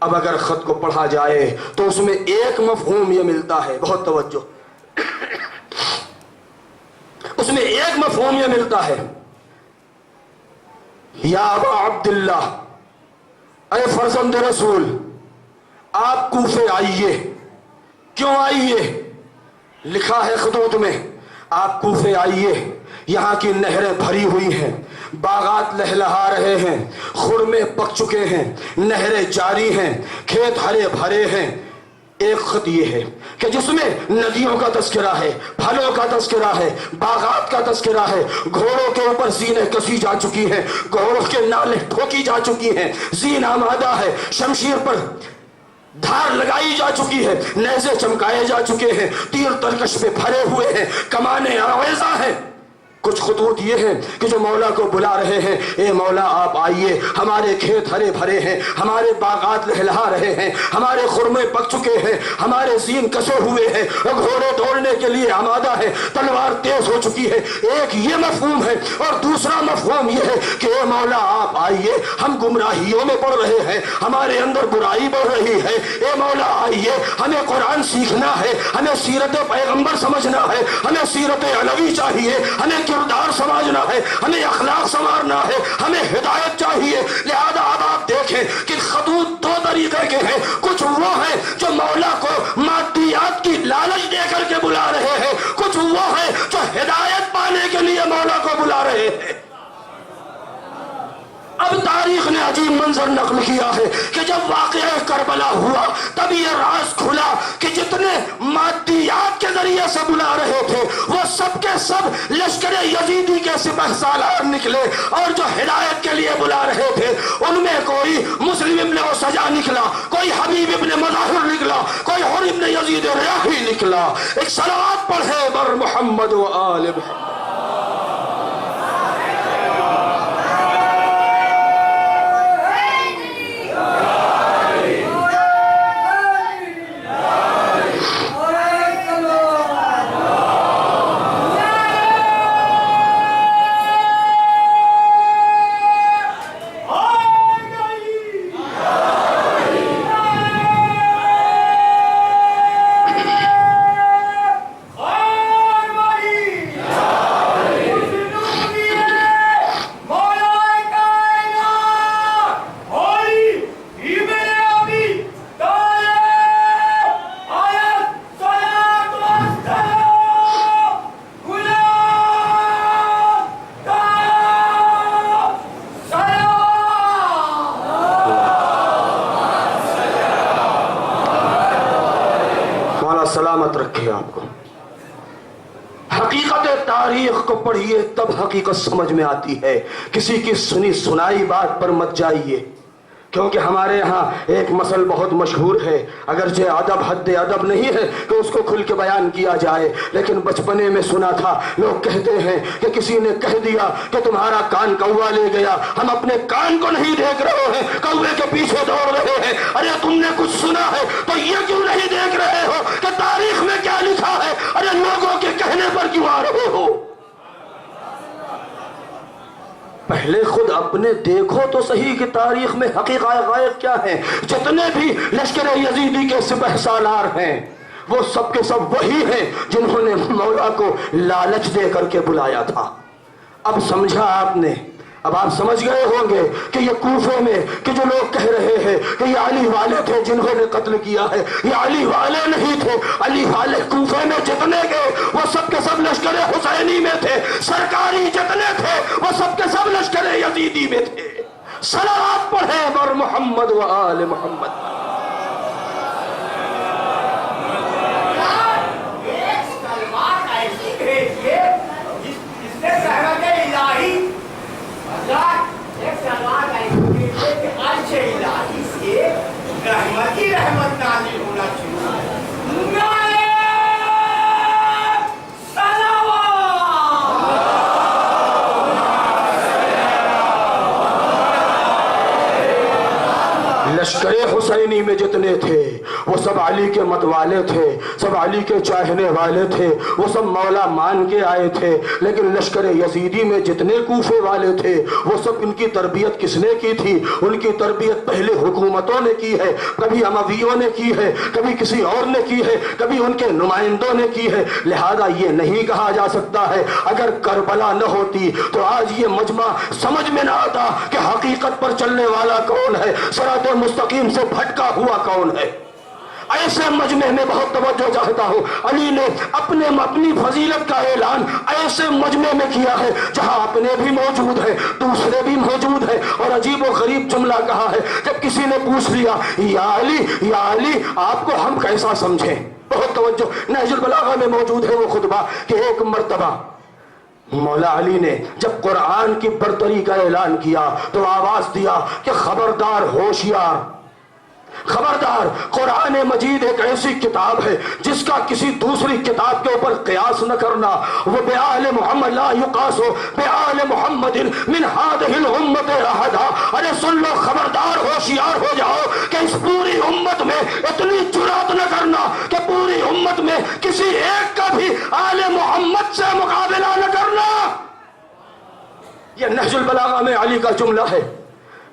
اب اگر خط کو پڑھا جائے تو اس میں ایک مفہوم یہ ملتا ہے، بہت توجہ، اس میں ایک مفہوم یہ ملتا ہے، یا ابا عبداللہ، اے فرزند رسول، آپ کوفے آئیے۔ کیوں آئیے؟ لکھا ہے خطوط میں، آپ کوفے آئیے، یہاں کی نہریں بھری ہوئی ہیں، باغات لہلہا رہے ہیں، خرمے پک چکے ہیں، نہریں جاری ہیں، کھیت ہرے بھرے ہیں۔ ایک خط یہ ہے کہ جس میں ندیوں کا تذکرہ ہے، پھلوں کا تذکرہ ہے، باغات کا تذکرہ ہے، گھوڑوں کے اوپر زینیں کسی جا چکی ہیں، گھوڑوں کے نالے ٹھوکی جا چکی ہیں، زین آمادہ ہے، شمشیر پر دھار لگائی جا چکی ہے، نیزے چمکائے جا چکے ہیں، تیر ترکش پہ بھرے ہوئے ہیں، کمانیں آویزاں ہیں۔ کچھ خطوط یہ ہیں کہ جو مولا کو بلا رہے ہیں، اے مولا آپ آئیے، ہمارے کھیت ہرے بھرے ہیں، ہمارے باغات لہلہا رہے ہیں، ہمارے خرمے پک چکے ہیں، ہمارے زین کسے ہوئے ہیں، گھوڑے دوڑنے کے لیے آمادہ ہے، تلوار تیز ہو چکی ہے۔ ایک یہ مفہوم ہے، اور دوسرا مفہوم یہ ہے کہ اے مولا آپ آئیے، ہم گمراہیوں میں پڑ رہے ہیں، ہمارے اندر برائی بڑھ رہی ہے، اے مولا آئیے، ہمیں قرآن سیکھنا ہے، ہمیں سیرت پیغمبر سمجھنا ہے، ہمیں سیرت علوی چاہیے، ہمیں کردار سمجھنا ہے، ہمیں اخلاق سنوارنا ہے، ہمیں ہدایت چاہیے۔ لہذا اب آپ دیکھیں کہ خطوط دو طریقے کے ہیں، کچھ وہ ہیں جو مولا کو مادیات کی لالچ دے کر کے بلا رہے ہیں، کچھ وہ ہیں جو ہدایت پانے کے لیے مولا کو بلا رہے ہیں۔ اب تاریخ نے عجیب منظر نقل کیا ہے کہ جب واقعہ کربلا ہوا تب یہ راز کھلا کہ جتنے مادیات کے ذریعے سے بلا رہے تھے وہ سب کے سب لشکر یزیدی کے سپہ سالار نکلے، اور جو ہدایت کے لیے بلا رہے تھے ان میں کوئی مسلم ابن سجا نکلا، کوئی حبیب ابن مظاہر نکلا، کوئی حر ابن یزید ریاحی نکلا۔ ایک صلوات پڑھے بر محمد و آل محمد۔ سلامت رکھے آپ کو۔ حقیقت تاریخ کو پڑھیے تب حقیقت سمجھ میں آتی ہے، کسی کی سنی سنائی بات پر مت جائیے، کیونکہ ہمارے یہاں ایک مثل بہت مشہور ہے، اگرچہ ادب حد ادب نہیں ہے کہ اس کو کھل کے بیان کیا جائے، لیکن بچپنے میں سنا تھا، لوگ کہتے ہیں کہ کسی نے کہہ دیا کہ تمہارا کان کوا لے گیا، ہم اپنے کان کو نہیں دیکھ رہے ہیں، کوے کے پیچھے دوڑ رہے ہیں۔ ارے تم نے کچھ سنا ہے تو یہ کیوں نہیں دیکھ رہے ہو کہ تاریخ میں کیا لکھا ہے؟ ارے لوگوں کے کہنے پر کیوں آ رہے ہو؟ پہلے خود اپنے دیکھو تو صحیح کہ تاریخ میں حقیقت غائب کیا ہے۔ جتنے بھی لشکر یزیدی کے سپہ سالار ہیں وہ سب کے سب وہی ہیں جنہوں نے مولا کو لالچ دے کر کے بلایا تھا۔ اب سمجھا آپ نے، اب آپ سمجھ گئے ہوں گے کہ یہ کوفے میں کہ جو لوگ کہہ رہے ہیں کہ یہ علی والے تھے جنہوں نے قتل کیا ہے، یہ علی والے نہیں تھے۔ علی والے کوفے میں جتنے گئے وہ سب کے سب لشکر حسینی میں تھے، سرکاری جتنے تھے وہ سب کے سب لشکر یزیدی میں تھے۔ صلوات پڑھے بر محمد و آل محمد۔ رحمت نازل ہونا لشکر حسینی میں جتنے تھے وہ سب علی کے مت والے تھے، سب علی کے چاہنے والے تھے، وہ سب مولا مان کے آئے تھے، لیکن لشکر یزیدی میں جتنے کوفے والے تھے وہ سب ان کی تربیت کس نے کی تھی؟ ان کی تربیت پہلے حکومتوں نے کی ہے، کبھی امویوں نے کی ہے، کبھی کسی اور نے کی ہے، کبھی ان کے نمائندوں نے کی ہے۔ لہذا یہ نہیں کہا جا سکتا ہے اگر کربلا نہ ہوتی تو آج یہ مجمع سمجھ میں نہ آتا کہ حقیقت پر چلنے والا کون ہے، صراط مستقیم سے بھٹکا ہوا کون ہے۔ ایسے مجمع میں بہت توجہ چاہتا ہوں، علی نے اپنی فضیلت کا اعلان ایسے مجمع میں کیا ہے جہاں اپنے بھی موجود ہیں، دوسرے بھی موجود ہیں، اور عجیب و غریب جملہ کہا ہے جب کسی نے پوچھ لیا یا علی آپ کو ہم کیسا سمجھیں؟ بہت توجہ، نہج البلاغہ میں موجود ہے وہ خطبہ کہ ایک مرتبہ مولا علی نے جب قرآن کی برتری کا اعلان کیا تو آواز دیا کہ خبردار، ہوشیار، خبردار، قرآن مجید ایک ایسی کتاب ہے جس کا کسی دوسری کتاب کے اوپر قیاس نہ کرنا، وہ بآل محمد لا یقاس بآل محمد من هذه الامت احدا۔ ارے سن لو، خبردار، ہوشیار ہو جاؤ کہ اس پوری امت میں اتنی جرات نہ کرنا کہ پوری امت میں کسی ایک کا بھی آل محمد سے مقابلہ نہ کرنا۔ یہ نہج البلاغہ میں علی کا جملہ ہے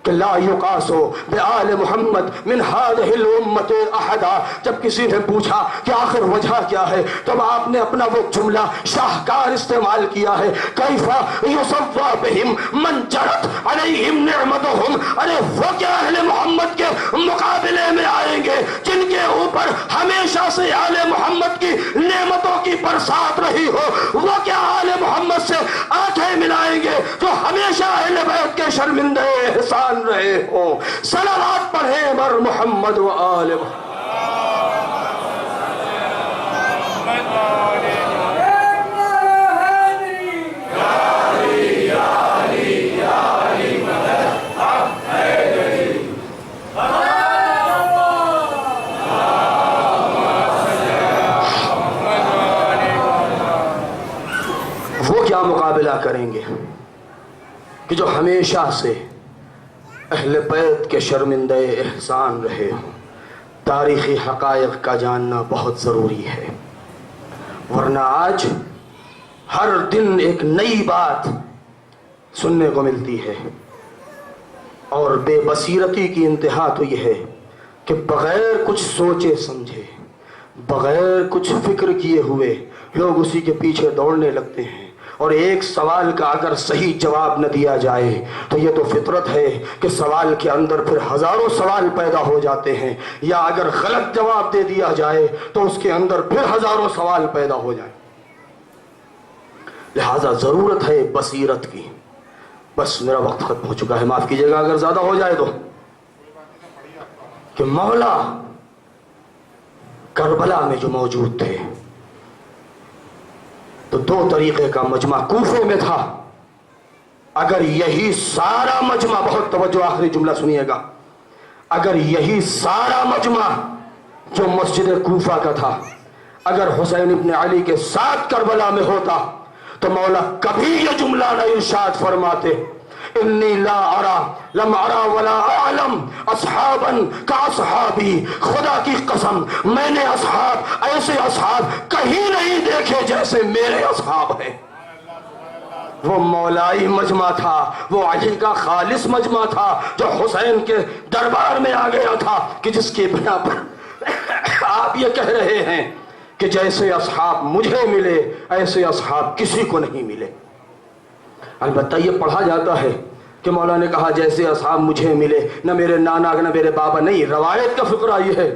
کہ لا یقاسو بآل محمد من هذه الامت احدا۔ جب کسی نے پوچھا کہ آخر وجہ کیا ہے تب آپ نے اپنا وہ جملہ شاہکار استعمال کیا ہے، کیف یصفى بهم من جرت علیہم نعمتهم۔ ارے وہ کیا اہل محمد کے مقابلے میں آئیں گے جن کے اوپر ہمیشہ سے آل محمد کی نعمتوں کی برسات رہی ہو؟ وہ کیا آل محمد سے آنکھیں ملائیں گے جو ہمیشہ اہل بیت کے شرمندے احسان رہے ہوں؟ صلوات پڑھیں بر محمد و آل محمد۔ وہ کیا مقابلہ کریں گے کہ جو ہمیشہ سے اہل بیت کے شرمندے احسان رہے ہوں؟ تاریخی حقائق کا جاننا بہت ضروری ہے، ورنہ آج ہر دن ایک نئی بات سننے کو ملتی ہے، اور بے بصیرتی کی انتہا تو یہ ہے کہ بغیر کچھ سوچے سمجھے، بغیر کچھ فکر کیے ہوئے لوگ اسی کے پیچھے دوڑنے لگتے ہیں، اور ایک سوال کا اگر صحیح جواب نہ دیا جائے تو یہ تو فطرت ہے کہ سوال کے اندر پھر ہزاروں سوال پیدا ہو جاتے ہیں، یا اگر غلط جواب دے دیا جائے تو اس کے اندر پھر ہزاروں سوال پیدا ہو جائیں۔ لہذا ضرورت ہے بصیرت کی۔ بس میرا وقت ختم ہو چکا ہے، معاف کیجیے گا اگر زیادہ ہو جائے تو، کہ مولا کربلا میں جو موجود تھے تو دو طریقے کا مجمع کوفے میں تھا۔ اگر یہی سارا مجمع، بہت توجہ، آخری جملہ سنیے گا، اگر یہی سارا مجمع جو مسجد کوفہ کا تھا اگر حسین ابن علی کے ساتھ کربلا میں ہوتا تو مولا کبھی یہ جملہ نہ ارشاد فرماتے، انی لا ارا لم ارا ولا اعلم اصحابا کاصحابی۔ خدا کی قسم میں نے ایسے اصحاب کہیں نہیں دیکھے جیسے میرے اصحاب ہیں۔ وہ مولائی مجمع تھا، وہ علی کا خالص مجمع تھا جو حسین کے دربار میں آ گیا تھا، کہ جس کی بنا پر آپ یہ کہہ رہے ہیں کہ جیسے اصحاب مجھے ملے ایسے اصحاب کسی کو نہیں ملے۔ البتہ یہ پڑھا جاتا ہے کہ مولا نے کہا جیسے اصحاب مجھے ملے، نہ میرے نانا نہ میرے بابا، نہیں، روایت کا فقرہ یہ ہے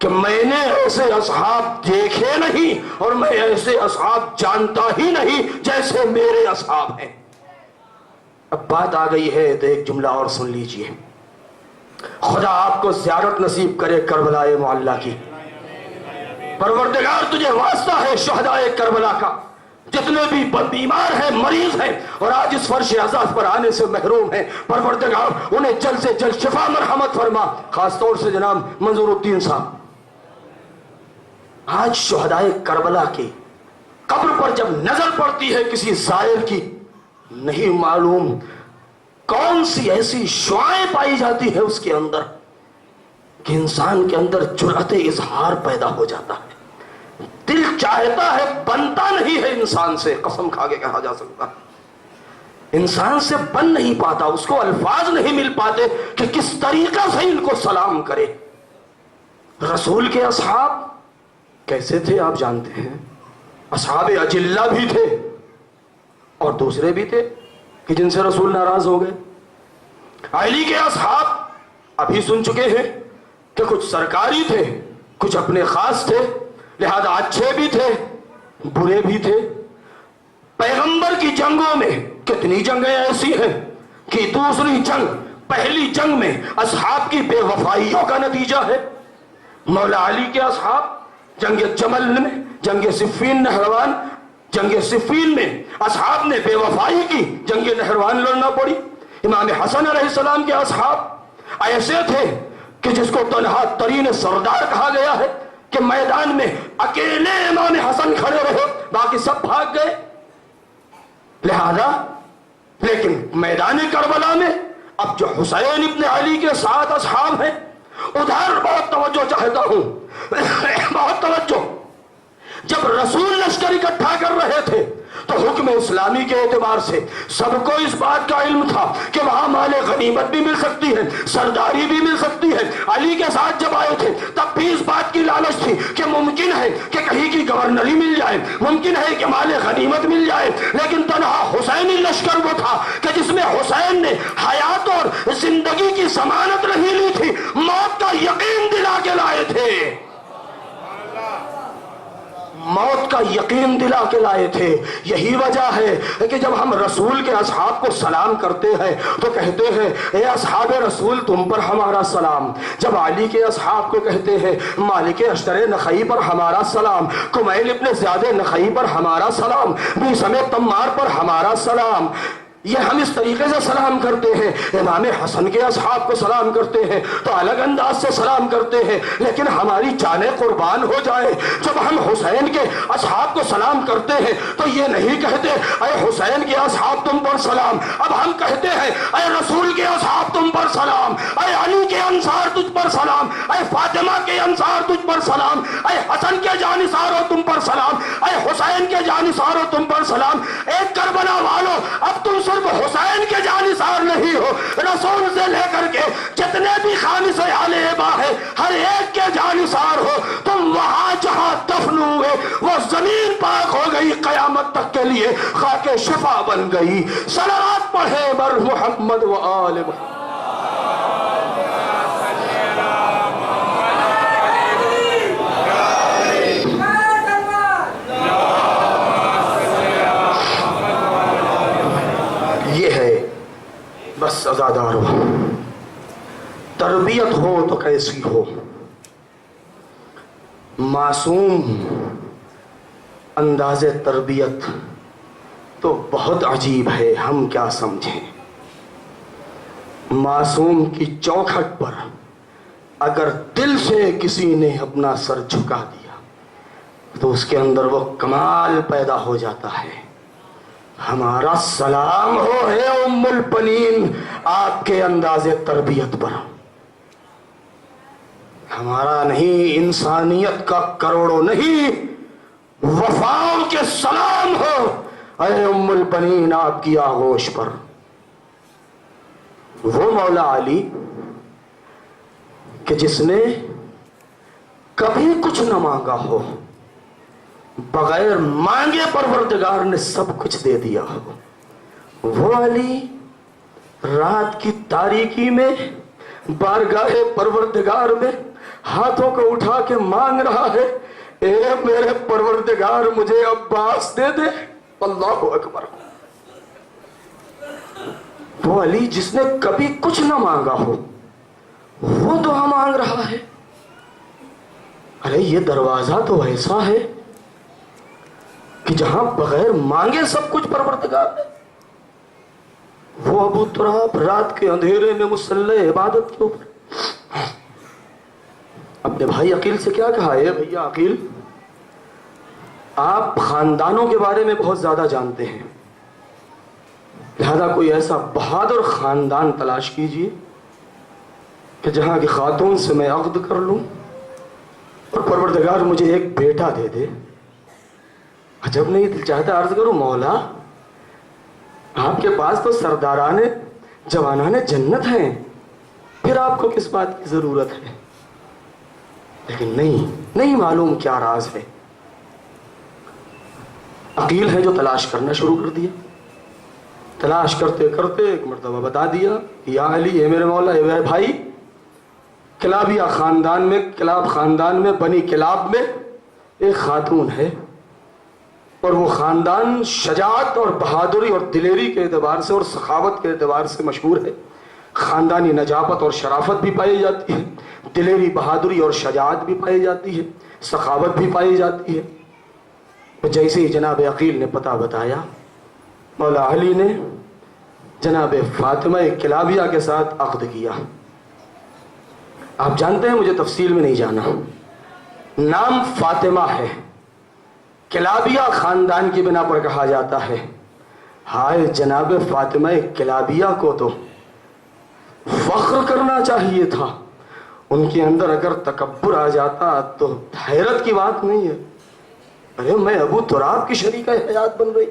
کہ میں نے ایسے اصحاب دیکھے نہیں اور میں ایسے اصحاب جانتا ہی نہیں جیسے میرے اصحاب ہیں۔ اب بات آ گئی ہے تو ایک جملہ اور سن لیجئے۔ خدا آپ کو زیارت نصیب کرے کربلا معلی کی۔ پروردگار تجھے واسطہ ہے شہدائے کربلا کا، جتنے بھی بیمار ہیں، مریض ہیں اور آج اس فرش عزاز پر آنے سے محروم ہیں، پروردگار انہیں جلد سے جلد شفا مرحمت فرما، خاص طور سے جناب منظور الدین صاحب۔ آج شہدائے کربلا کی قبر پر جب نظر پڑتی ہے کسی زائر کی، نہیں معلوم کون سی ایسی شعائیں پائی جاتی ہے اس کے اندر کہ انسان کے اندر جرأت اظہار پیدا ہو جاتا ہے. دل چاہتا ہے, بنتا نہیں ہے انسان سے, قسم کھا کے کہا جا سکتا ہے انسان سے بن نہیں پاتا, اس کو الفاظ نہیں مل پاتے کہ کس طریقہ سے ان کو سلام کرے. رسول کے اصحاب کیسے تھے آپ جانتے ہیں. اصحاب اجلہ بھی تھے اور دوسرے بھی تھے کہ جن سے رسول ناراض ہو گئے. علی کے اصحاب ابھی سن چکے ہیں کہ کچھ سرکاری تھے, کچھ اپنے خاص تھے, لہذا اچھے بھی تھے برے بھی تھے. پیغمبر کی جنگوں میں کتنی جنگیں ایسی ہیں کہ دوسری جنگ پہلی جنگ میں اصحاب کی بے وفائیوں کا نتیجہ ہے. مولا علی کے اصحاب جنگ جمل میں, جنگ صفین نہروان, جنگ صفین میں اصحاب نے بے وفائی کی, جنگ نہروان لڑنا پڑی. امام حسن علیہ السلام کے اصحاب ایسے تھے کہ جس کو تنہا ترین سردار کہا گیا ہے کہ میدان میں اکیلے امام حسن کھڑے رہے, باقی سب بھاگ گئے. لہذا لیکن میدان کربلا میں اب جو حسین ابن علی کے 7 اصحاب ہیں, ادھر بہت توجہ چاہتا ہوں, بہت توجہ. جب رسول لشکر اکٹھا کر رہے تھے تو حکم اسلامی کے اعتبار سے سب کو اس بات کا علم تھا کہ وہاں مال غنیمت بھی مل سکتی ہے, سرداری بھی مل سکتی ہے. علی کے ساتھ جب آئے تھے تب بھی اس بات کی لالچ تھی کہ ممکن ہے کہ کہیں کی گورنری مل جائے, ممکن ہے کہ مال غنیمت مل جائے, لیکن تنہا حسینی لشکر وہ تھا کہ جس میں حسین نے حیات اور زندگی کی ضمانت نہیں لی تھی, موت کا یقین دلا کے لائے تھے, موت کا یقین دلا کے لائے تھے. یہی وجہ ہے کہ جب ہم رسول کے اصحاب کو سلام کرتے ہیں تو کہتے ہیں اے اصحاب رسول تم پر ہمارا سلام. جب علی کے اصحاب کو کہتے ہیں مالک اشتر نخعی پر ہمارا سلام, کمیل ابن زیاد نخعی پر ہمارا سلام, بیسم تمار پر ہمارا سلام, یہ ہم اس طریقے سے سلام کرتے ہیں. امام حسن کے اصحاب کو سلام کرتے ہیں تو الگ انداز سے سلام کرتے ہیں, لیکن ہماری جانیں قربان ہو جائے جب ہم حسین کے اصحاب کو سلام کرتے ہیں تو یہ نہیں کہتے اے حسین کے اصحاب تم پر سلام, اب ہم کہتے ہیں اے رسول کے اصحاب تم پر سلام, اے علی کے انصار تجھ پر سلام, اے فاطمہ کے انصار تجھ پر سلام, اے حسن کے جانثارو تم پر سلام, اے حسین کے جانثارو تم پر سلام. اے کربلا والو اب تم صرف حسین کے جانثار نہیں ہو, رسول سے لے کر کے جتنے بھی خامس آل ابا ہے ہر ایک کے جانثار ہو. تم وہاں جہاں دفن ہوئے وہ زمین پاک ہو گئی, قیامت تک کے لیے خاک شفا بن گئی. صلوات پڑھے بر محمد و آل محمد. بس عزادار ہو, تربیت ہو تو کیسی ہو. معصوم انداز تربیت تو بہت عجیب ہے, ہم کیا سمجھیں. معصوم کی چوکھٹ پر اگر دل سے کسی نے اپنا سر جھکا دیا تو اس کے اندر وہ کمال پیدا ہو جاتا ہے. ہمارا سلام ہو ہے ام البنین آپ کے انداز تربیت پر, ہمارا نہیں, انسانیت کا کروڑوں نہیں, وفاؤں کے سلام ہو اے ام البنین آپ کی آغوش پر. وہ مولا علی کہ جس نے کبھی کچھ نہ مانگا ہو, بغیر مانگے پروردگار نے سب کچھ دے دیا ہو. وہ علی رات کی تاریکی میں بارگاہ پروردگار میں ہاتھوں کو اٹھا کے مانگ رہا ہے اے میرے پروردگار مجھے عباس دے دے. اللہ اکبر. وہ علی جس نے کبھی کچھ نہ مانگا ہو وہ دعا مانگ رہا ہے. ارے یہ دروازہ تو ایسا ہے کہ جہاں بغیر مانگے سب کچھ پروردگار ہے. وہ ابو تراب رات کے اندھیرے میں مصلی عبادت کے اوپر اپنے بھائی عقیل سے کیا کہا ہے بھیا عقیل, آپ خاندانوں کے بارے میں بہت زیادہ جانتے ہیں, لہذا کوئی ایسا بہادر خاندان تلاش کیجئے کہ جہاں کی خاتون سے میں عقد کر لوں اور پروردگار مجھے ایک بیٹا دے دے۔ عجب نہیں دل چاہتا عرض کروں مولا آپ کے پاس تو سرداران جوانان جنت ہیں، پھر آپ کو کس بات کی ضرورت ہے؟ لیکن نہیں معلوم کیا راز ہے۔ عقیل ہے جو تلاش کرنا شروع کر دیا، تلاش کرتے کرتے ایک مرتبہ بتا دیا، یا علی اے میرے مولا، اے میرے بھائی، کلابیہ خاندان میں، کلاب خاندان میں، بنی کلاب میں ایک خاتون ہے، اور وہ خاندان شجاعت اور بہادری اور دلیری کے اعتبار سے اور سخاوت کے اعتبار سے مشہور ہے۔ خاندانی نجابت اور شرافت بھی پائی جاتی ہے، دلیری بہادری اور شجاعت بھی پائی جاتی ہے، سخاوت بھی پائی جاتی ہے۔ جیسے ہی جناب عقیل نے پتہ بتایا، مولا علی نے جناب فاطمہ کلابیہ کے ساتھ عقد کیا۔ آپ جانتے ہیں، مجھے تفصیل میں نہیں جانا، نام فاطمہ ہے، کلابیہ خاندان کی بنا پر کہا جاتا ہے۔ ہائے جناب فاطمہ کلابیہ کو تو فخر کرنا چاہیے تھا، ان کے اندر اگر تکبر آ جاتا تو حیرت کی بات نہیں ہے۔ ارے میں ابو تراب کی شریکہ حیات بن رہی،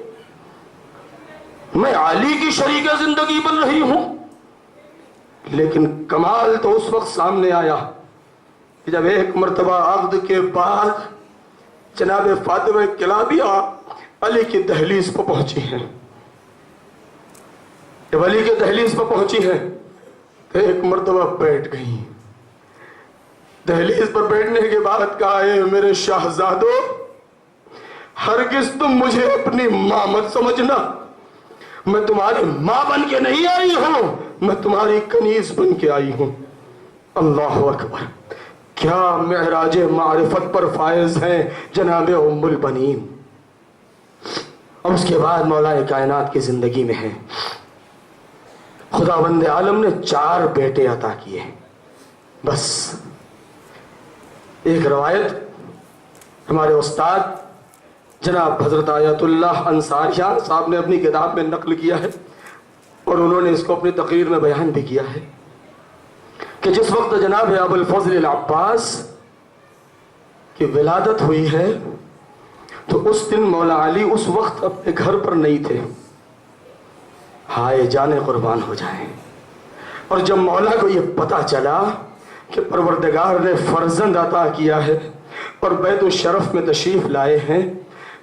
میں علی کی شریکہ زندگی بن رہی ہوں۔ لیکن کمال تو اس وقت سامنے آیا کہ جب ایک مرتبہ عقد کے بعد جناب فاطمہ کلابیہ علی کی دہلیز پر پہنچی ہیں۔ جب علی کی دہلیز پر پہنچی ہیں تو ایک مرتبہ بیٹھ گئی۔ دہلیز پر بیٹھنے کے بعد کہا، اے میرے شاہزادو، ہرگز تم مجھے اپنی ماں مت سمجھنا، میں تمہاری ماں بن کے نہیں آئی ہوں، میں تمہاری کنیز بن کے آئی ہوں۔ اللہ اکبر، کیا معراج معرفت پر فائز ہیں جناب ام البنین۔ اور اس کے بعد مولا کائنات کی زندگی میں ہے، خداوند عالم نے 4 بیٹے عطا کیے۔ بس ایک روایت ہمارے استاد جناب حضرت آیت اللہ انصاریہ صاحب نے اپنی کتاب میں نقل کیا ہے، اور انہوں نے اس کو اپنی تقریر میں بیان بھی کیا ہے کہ جس وقت جناب ابو الفضل العباس کی ولادت ہوئی ہے تو اس دن مولا علی اس وقت اپنے گھر پر نہیں تھے۔ ہائے جانے قربان ہو جائیں۔ اور جب مولا کو یہ پتہ چلا کہ پروردگار نے فرزند عطا کیا ہے اور بیت الشرف میں تشریف لائے ہیں،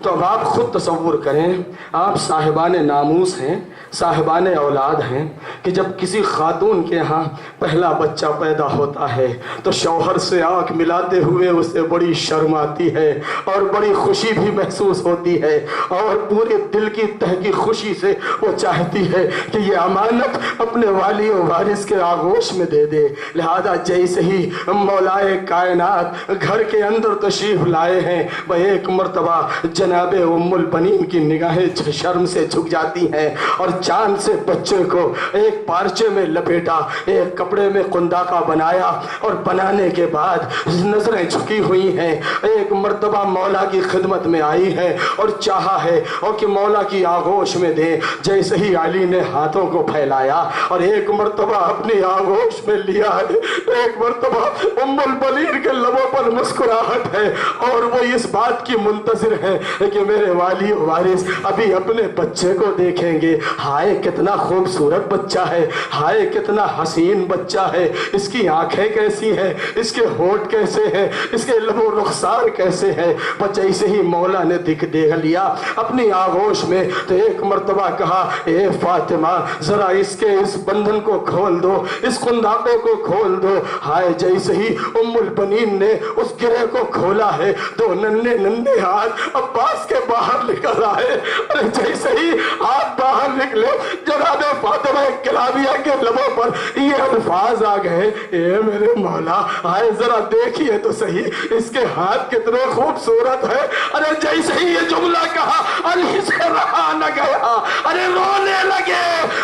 تو اب آپ خود تصور کریں، آپ صاحبان ناموس ہیں، صاحبان اولاد ہیں، کہ جب کسی خاتون کے ہاں پہلا بچہ پیدا ہوتا ہے تو شوہر سے آنکھ ملاتے ہوئے اسے بڑی شرم آتی ہے اور بڑی خوشی بھی محسوس ہوتی ہے، اور پورے دل کی تہ کی خوشی سے وہ چاہتی ہے کہ یہ امانت اپنے والی و وارث کے آغوش میں دے دے۔ لہذا جیسے ہی مولائے کائنات گھر کے اندر تشریف لائے ہیں، وہ ایک مرتبہ جناب ام البنین کی نگاہیں شرم سے جھک جاتی ہیں، اور چاند سے بچے کو ایک پارچے میں لپیٹا، ایک کپڑے میں قنداقہ بنایا، اور بنانے کے بعد نظریں جھکی ہوئی ہیں، ایک مرتبہ مولا کی خدمت میں آئی ہے اور چاہا ہے اور کہ مولا کی آغوش میں دیں۔ جیسے ہی علی نے ہاتھوں کو پھیلایا اور ایک مرتبہ اپنی آغوش میں لیا ہے، ایک مرتبہ ام البنین کے لبوں پر مسکراہٹ ہے، اور وہ اس بات کی منتظر ہے کہ میرے والی وارث ابھی اپنے بچے کو دیکھیں گے۔ ہائے کتنا خوبصورت بچہ ہے، ہائے کتنا حسین بچہ ہے، اس کی آنکھیں کیسی ہیں، اس کے ہونٹ کیسے ہیں، اس کے لب و رخسار کیسے ہیں۔ بچے سے ہی مولا نے دیکھ لیا اپنی آغوش میں، تو ایک مرتبہ کہا، اے فاطمہ ذرا اس کے اس بندھن کو کھول دو، اس قنداقے کو کھول دو۔ ہائے جیسے ہی ام البنین نے اس گرہ کو کھولا ہے، 2 ننھے ننھے ہاتھ عباس کے باہر نکل آئے، اور جیسے ہی ہاتھ باہر نکلے جناب فاطمہ کلابیہ کے لبوں پر یہ الفاظ آ گئے، اے میرے مولا آئے ذرا دیکھیے تو صحیح اس کے ہاتھ کتنے خوبصورت ہے۔ ارے جیسے ہی یہ جملہ کہا علی سے رہا نہ گیا، ارے رونے لگے،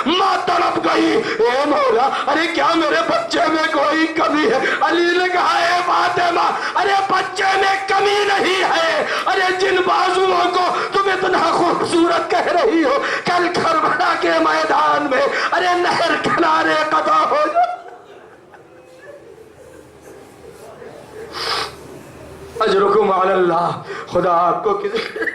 ماں تڑپ گئی، اے مولا ارے کیا میرے بچے میں کوئی کمی ہے؟ علی نے کہا، اے فاطمہ ارے بچے میں کمی نہیں ہے، ارے جن بازوؤں کو تم اتنا خوبصورت کہہ رہی ہو، کل کربلا کے میدان میں ارے نہر کنارے قضا ہو جائے۔ اجرکم علی اللہ. خدا آپ کو کسی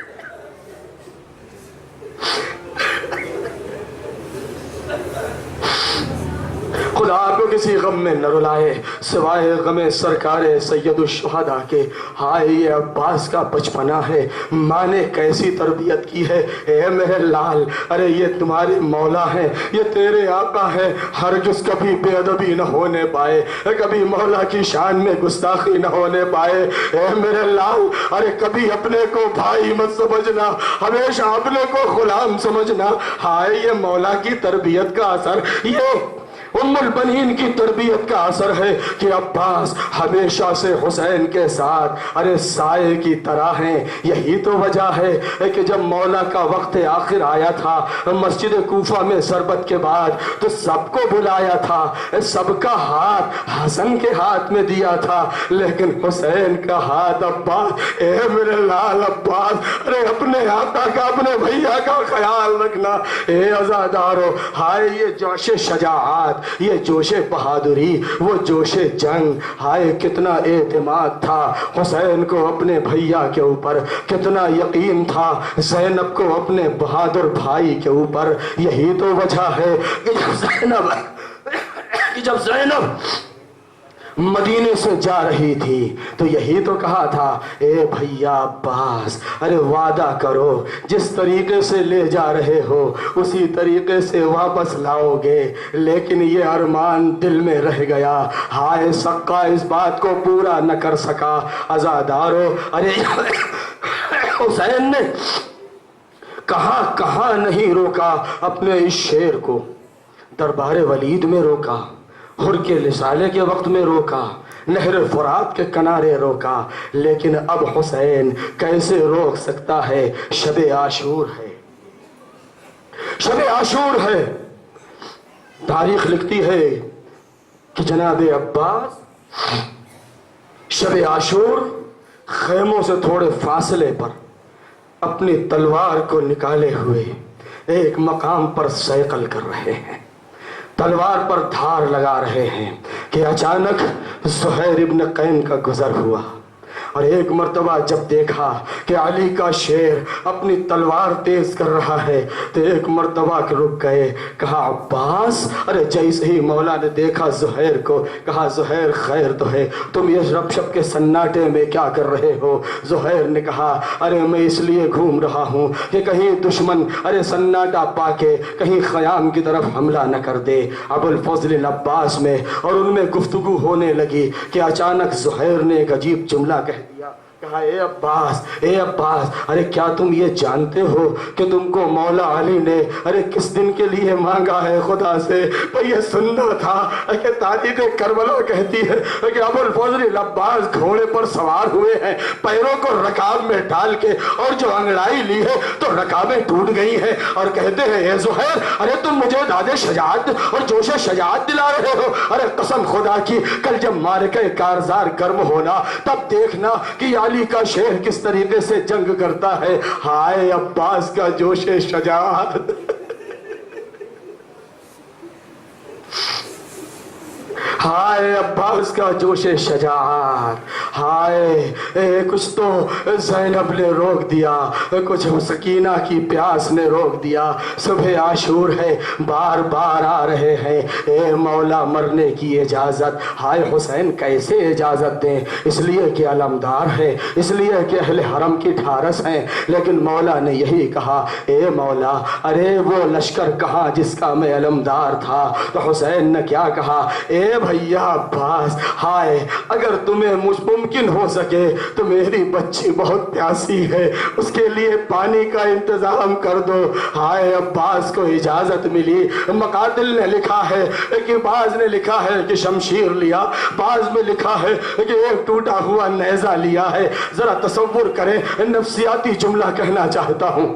خدا آپ کو کسی غم میں نہ رلائے سوائے غم سرکار سید الشہداء کے. ہائے یہ عباس کا بچپنا ہے، ماں نے کیسی تربیت کی ہے. اے میرے لال، ارے یہ تمہارے مولا ہیں، یہ تیرے آقا ہیں، ہرگز کبھی بے ادبی نہ ہونے پائے، کبھی مولا کی شان میں گستاخی نہ ہونے پائے. اے میرے لال، ارے کبھی اپنے کو بھائی مت سمجھنا، ہمیشہ اپنے کو غلام سمجھنا. ہائے یہ مولا کی تربیت کا اثر، یہ ام البنین کی تربیت کا اثر ہے کہ عباس ہمیشہ سے حسین کے ساتھ ارے سائے کی طرح ہیں. یہی تو وجہ ہے کہ جب مولا کا وقت آخر آیا تھا مسجد کوفہ میں ضربت کے بعد تو سب کو بلایا تھا، سب کا ہاتھ حسن کے ہاتھ میں دیا تھا، لیکن حسین کا ہاتھ عباس. اے میرے لال عباس، ارے اپنے آقا کا اپنے بھیا کا خیال رکھنا. اے عزادارو، ہائے یہ جوش شجاعت، یہ جوش بہادری، وہ جوش جنگ، ہائے کتنا اعتماد تھا حسین کو اپنے بھیا کے اوپر، کتنا یقین تھا زینب کو اپنے بہادر بھائی کے اوپر. یہی تو وجہ ہے کہ جب زینب مدینے سے جا رہی تھی تو یہی تو کہا تھا، اے بھیا عباس، ارے وعدہ کرو جس طریقے سے لے جا رہے ہو اسی طریقے سے واپس لاؤ گے. لیکن یہ ارمان دل میں رہ گیا. ہائے سقا اس بات کو پورا نہ کر سکا. عزادارو، ارے حسین نے کہاں کہاں نہیں روکا اپنے اس شیر کو. دربار ولید میں روکا، حر کے رسالے کے وقت میں روکا، نہر فرات کے کنارے روکا، لیکن اب حسین کیسے روک سکتا ہے؟ شب عاشور ہے، شب عاشور ہے. تاریخ لکھتی ہے کہ جناب عباس شب عاشور خیموں سے تھوڑے فاصلے پر اپنی تلوار کو نکالے ہوئے ایک مقام پر سیقل کر رہے ہیں، تلوار پر دھار لگا رہے ہیں کہ اچانک زہیر ابن قین کا گزر ہوا. اور ایک مرتبہ جب دیکھا کہ علی کا شیر اپنی تلوار تیز کر رہا ہے تو ایک مرتبہ رک گئے. کہا عباس، ارے جیسے ہی مولا نے دیکھا زہیر کو کہا زہیر خیر تو ہے، تم یہ رب شب کے سناٹے میں کیا کر رہے ہو؟ زہیر نے کہا ارے میں اس لیے گھوم رہا ہوں کہ کہیں دشمن ارے سناٹا پا کے کہیں خیام کی طرف حملہ نہ کر دے. ابو الفضل العباس میں اور ان میں گفتگو ہونے لگی کہ اچانک زہیر نے ایک عجیب جملہ کہہ دیا. کہا اے عباس، اے عباس، ارے کیا تم یہ جانتے ہو کہ تم کو مولا علی نے ارے کس دن کے لیے مانگا ہے خدا سے؟ پر یہ سننا تھا کہ تاریخ کربلا کہتی ہے کہ ابو الفضل العباس گھوڑے پر سوار ہوئے ہیں، پیروں کو رکاب میں ڈال کے، اور جو انگڑائی لی ہے تو رکابیں ٹوٹ گئی ہیں، اور کہتے ہیں اے زہیر، ارے تم مجھے داد شجاعت اور جوش شجاعت دلا رہے ہو. ارے قسم خدا کی کل جب مارکہ کارزار گرم ہونا تب دیکھنا کہ علی کا شیر کس طریقے سے جنگ کرتا ہے. ہائے عباس کا جوش شجاعت، ہائے عباس کا جوش شجاعت. ہائے کچھ تو زینب نے روک دیا، کچھ سکینہ کی پیاس نے روک دیا. صبح عاشور ہے، بار بار آ رہے ہیں، اے مولا مرنے کی اجازت. ہائے حسین کیسے اجازت دیں؟ اس لیے کہ علمدار ہے، اس لیے کہ اہل حرم کی ٹھارس ہیں. لیکن مولا نے یہی کہا اے مولا، ارے وہ لشکر کہاں جس کا میں علمدار تھا؟ تو حسین نے کیا کہا؟ اے بھیا عباس، ہائے اگر تمہیں ممکن ہو سکے تو میری بچی بہت پیاسی ہے، اس کے لیے پانی کا انتظام کر دو. ہائے عباس کو اجازت ملی. مقاتل نے لکھا ہے کہ بعض نے لکھا ہے کہ شمشیر لیا، بعض میں لکھا ہے کہ ایک ٹوٹا ہوا نیزہ لیا ہے. ذرا تصور کریں، نفسیاتی جملہ کہنا چاہتا ہوں.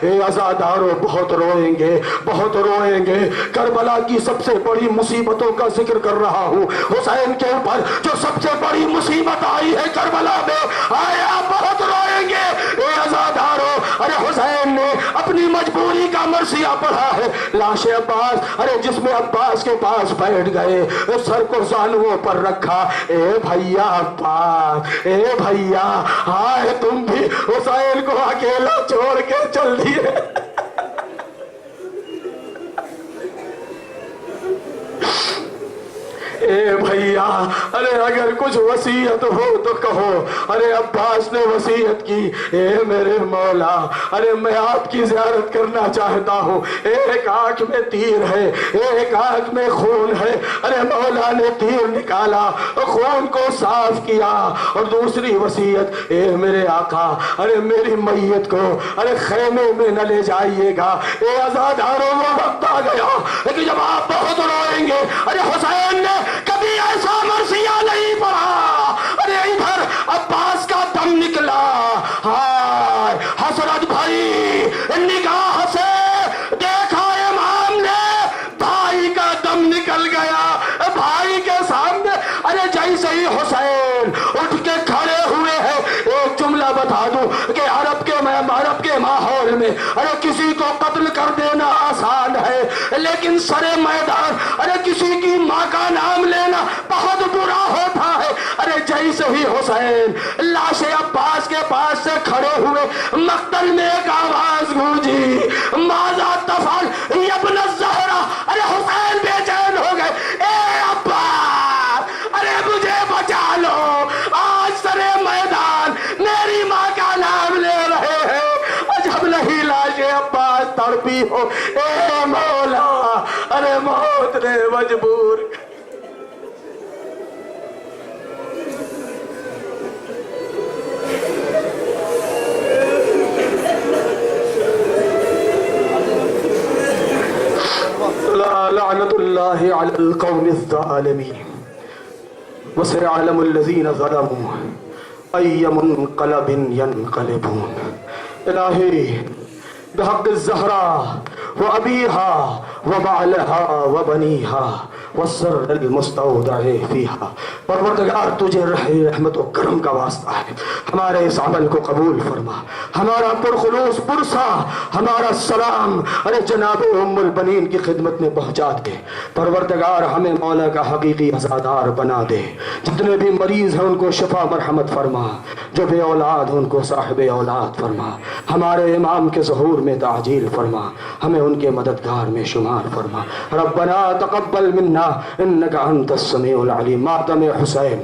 اے عزادارو بہت روئیں گے، بہت روئیں گے۔ کربلا کی سب سے بڑی مصیبتوں کا ذکر کر رہا ہوں، حسین کے اوپر جو سب سے بڑی مصیبت آئی ہے کربلا میں، آیا بہت روئیں گے۔ اے عزادارو، ارے حسین نے اپنی مجبوری کا مرثیہ پڑھا ہے۔ لاش عباس، ارے جس میں عباس کے پاس بیٹھ گئے، سر کو زانووں پر رکھا۔ اے بھیا عباس، اے بھیا، ہائے تم بھی حسین کو اکیلا چھوڑ کے چل دیے۔ اے بھیا، ارے اگر کچھ وصیت ہو تو کہو۔ ارے عباس نے وصیت کی، اے میرے مولا، ارے میں آپ کی زیارت کرنا چاہتا ہوں۔ ایک آنکھ میں تیر ہے، ایک آنکھ میں خون ہے۔ ارے مولا نے تیر نکالا، خون کو صاف کیا، اور دوسری وصیت، اے میرے آقا، ارے میری میت کو ارے خیمے میں نہ لے جائیے گا۔ اے عزاداروں، وہ وقت آ گیا کہ جب آپ بہت روئیں گے۔ ارے حسین نے کبھی ایسا مرثیہ نہیں پڑھا۔ ارے ادھر عباس کا دم نکلا، ہائے حسرت بھری نگاہ سے دیکھا امام نے، بھائی کا دم نکل گیا بھائی کے سامنے۔ ارے جیسے ہی حسین اٹھ کے کھڑے ہوئے ہیں، ایک جملہ بتا دوں کہ عرب کے ماحول میں ارے کسی کو قتل کر دینا آسان ہے، لیکن سرے میدان ارے کسی کی ماں کا نام لینا بہت برا ہوتا ہے۔ ارے جیسے ہی حسین لاش عباس کے پاس سے کھڑے ہوئے، مقتل میں ایک آواز گونجی، ماذا تفعل یا ابن الزہرا۔ ارے حسین بے چین ہو گئے، اے عباس، ارے مجھے بچا لو، آج سرے میدان میری ماں کا نام لے رہے ہیں، جب نہیں لاش عباس تڑپی ہو۔ اے مولا، ارے موت نے مجبور۔ لعنت اللہ علی القوم الظالمین، وسيعلم الذين ظلموا أي منقلب ينقلبون۔ الہی بحق الزہرا وأبیہا وبعلہا وبنیہا والسر المستودع فیہا، پروردگار تجھے رحمت و کرم کا واسطہ ہے، ہمارے اس عمل کو قبول فرما، ہمارا پرخلوص پرسا ہمارا سلام ارے جناب ام البنین کی خدمت میں پہنچا دے۔ پروردگار ہمیں مولا کا حقیقی عزادار بنا دے، جتنے بھی مریض ہیں ان کو شفا مرحمت فرما، جو بے اولاد ان کو صاحب اولاد فرما، ہمارے امام کے ظہور میں تعجیل فرما، ہمیں ان کے مددگار میں شمار فرما۔ ربنا تقبل منا انك انت السميع العليم۔ ماتم حسین۔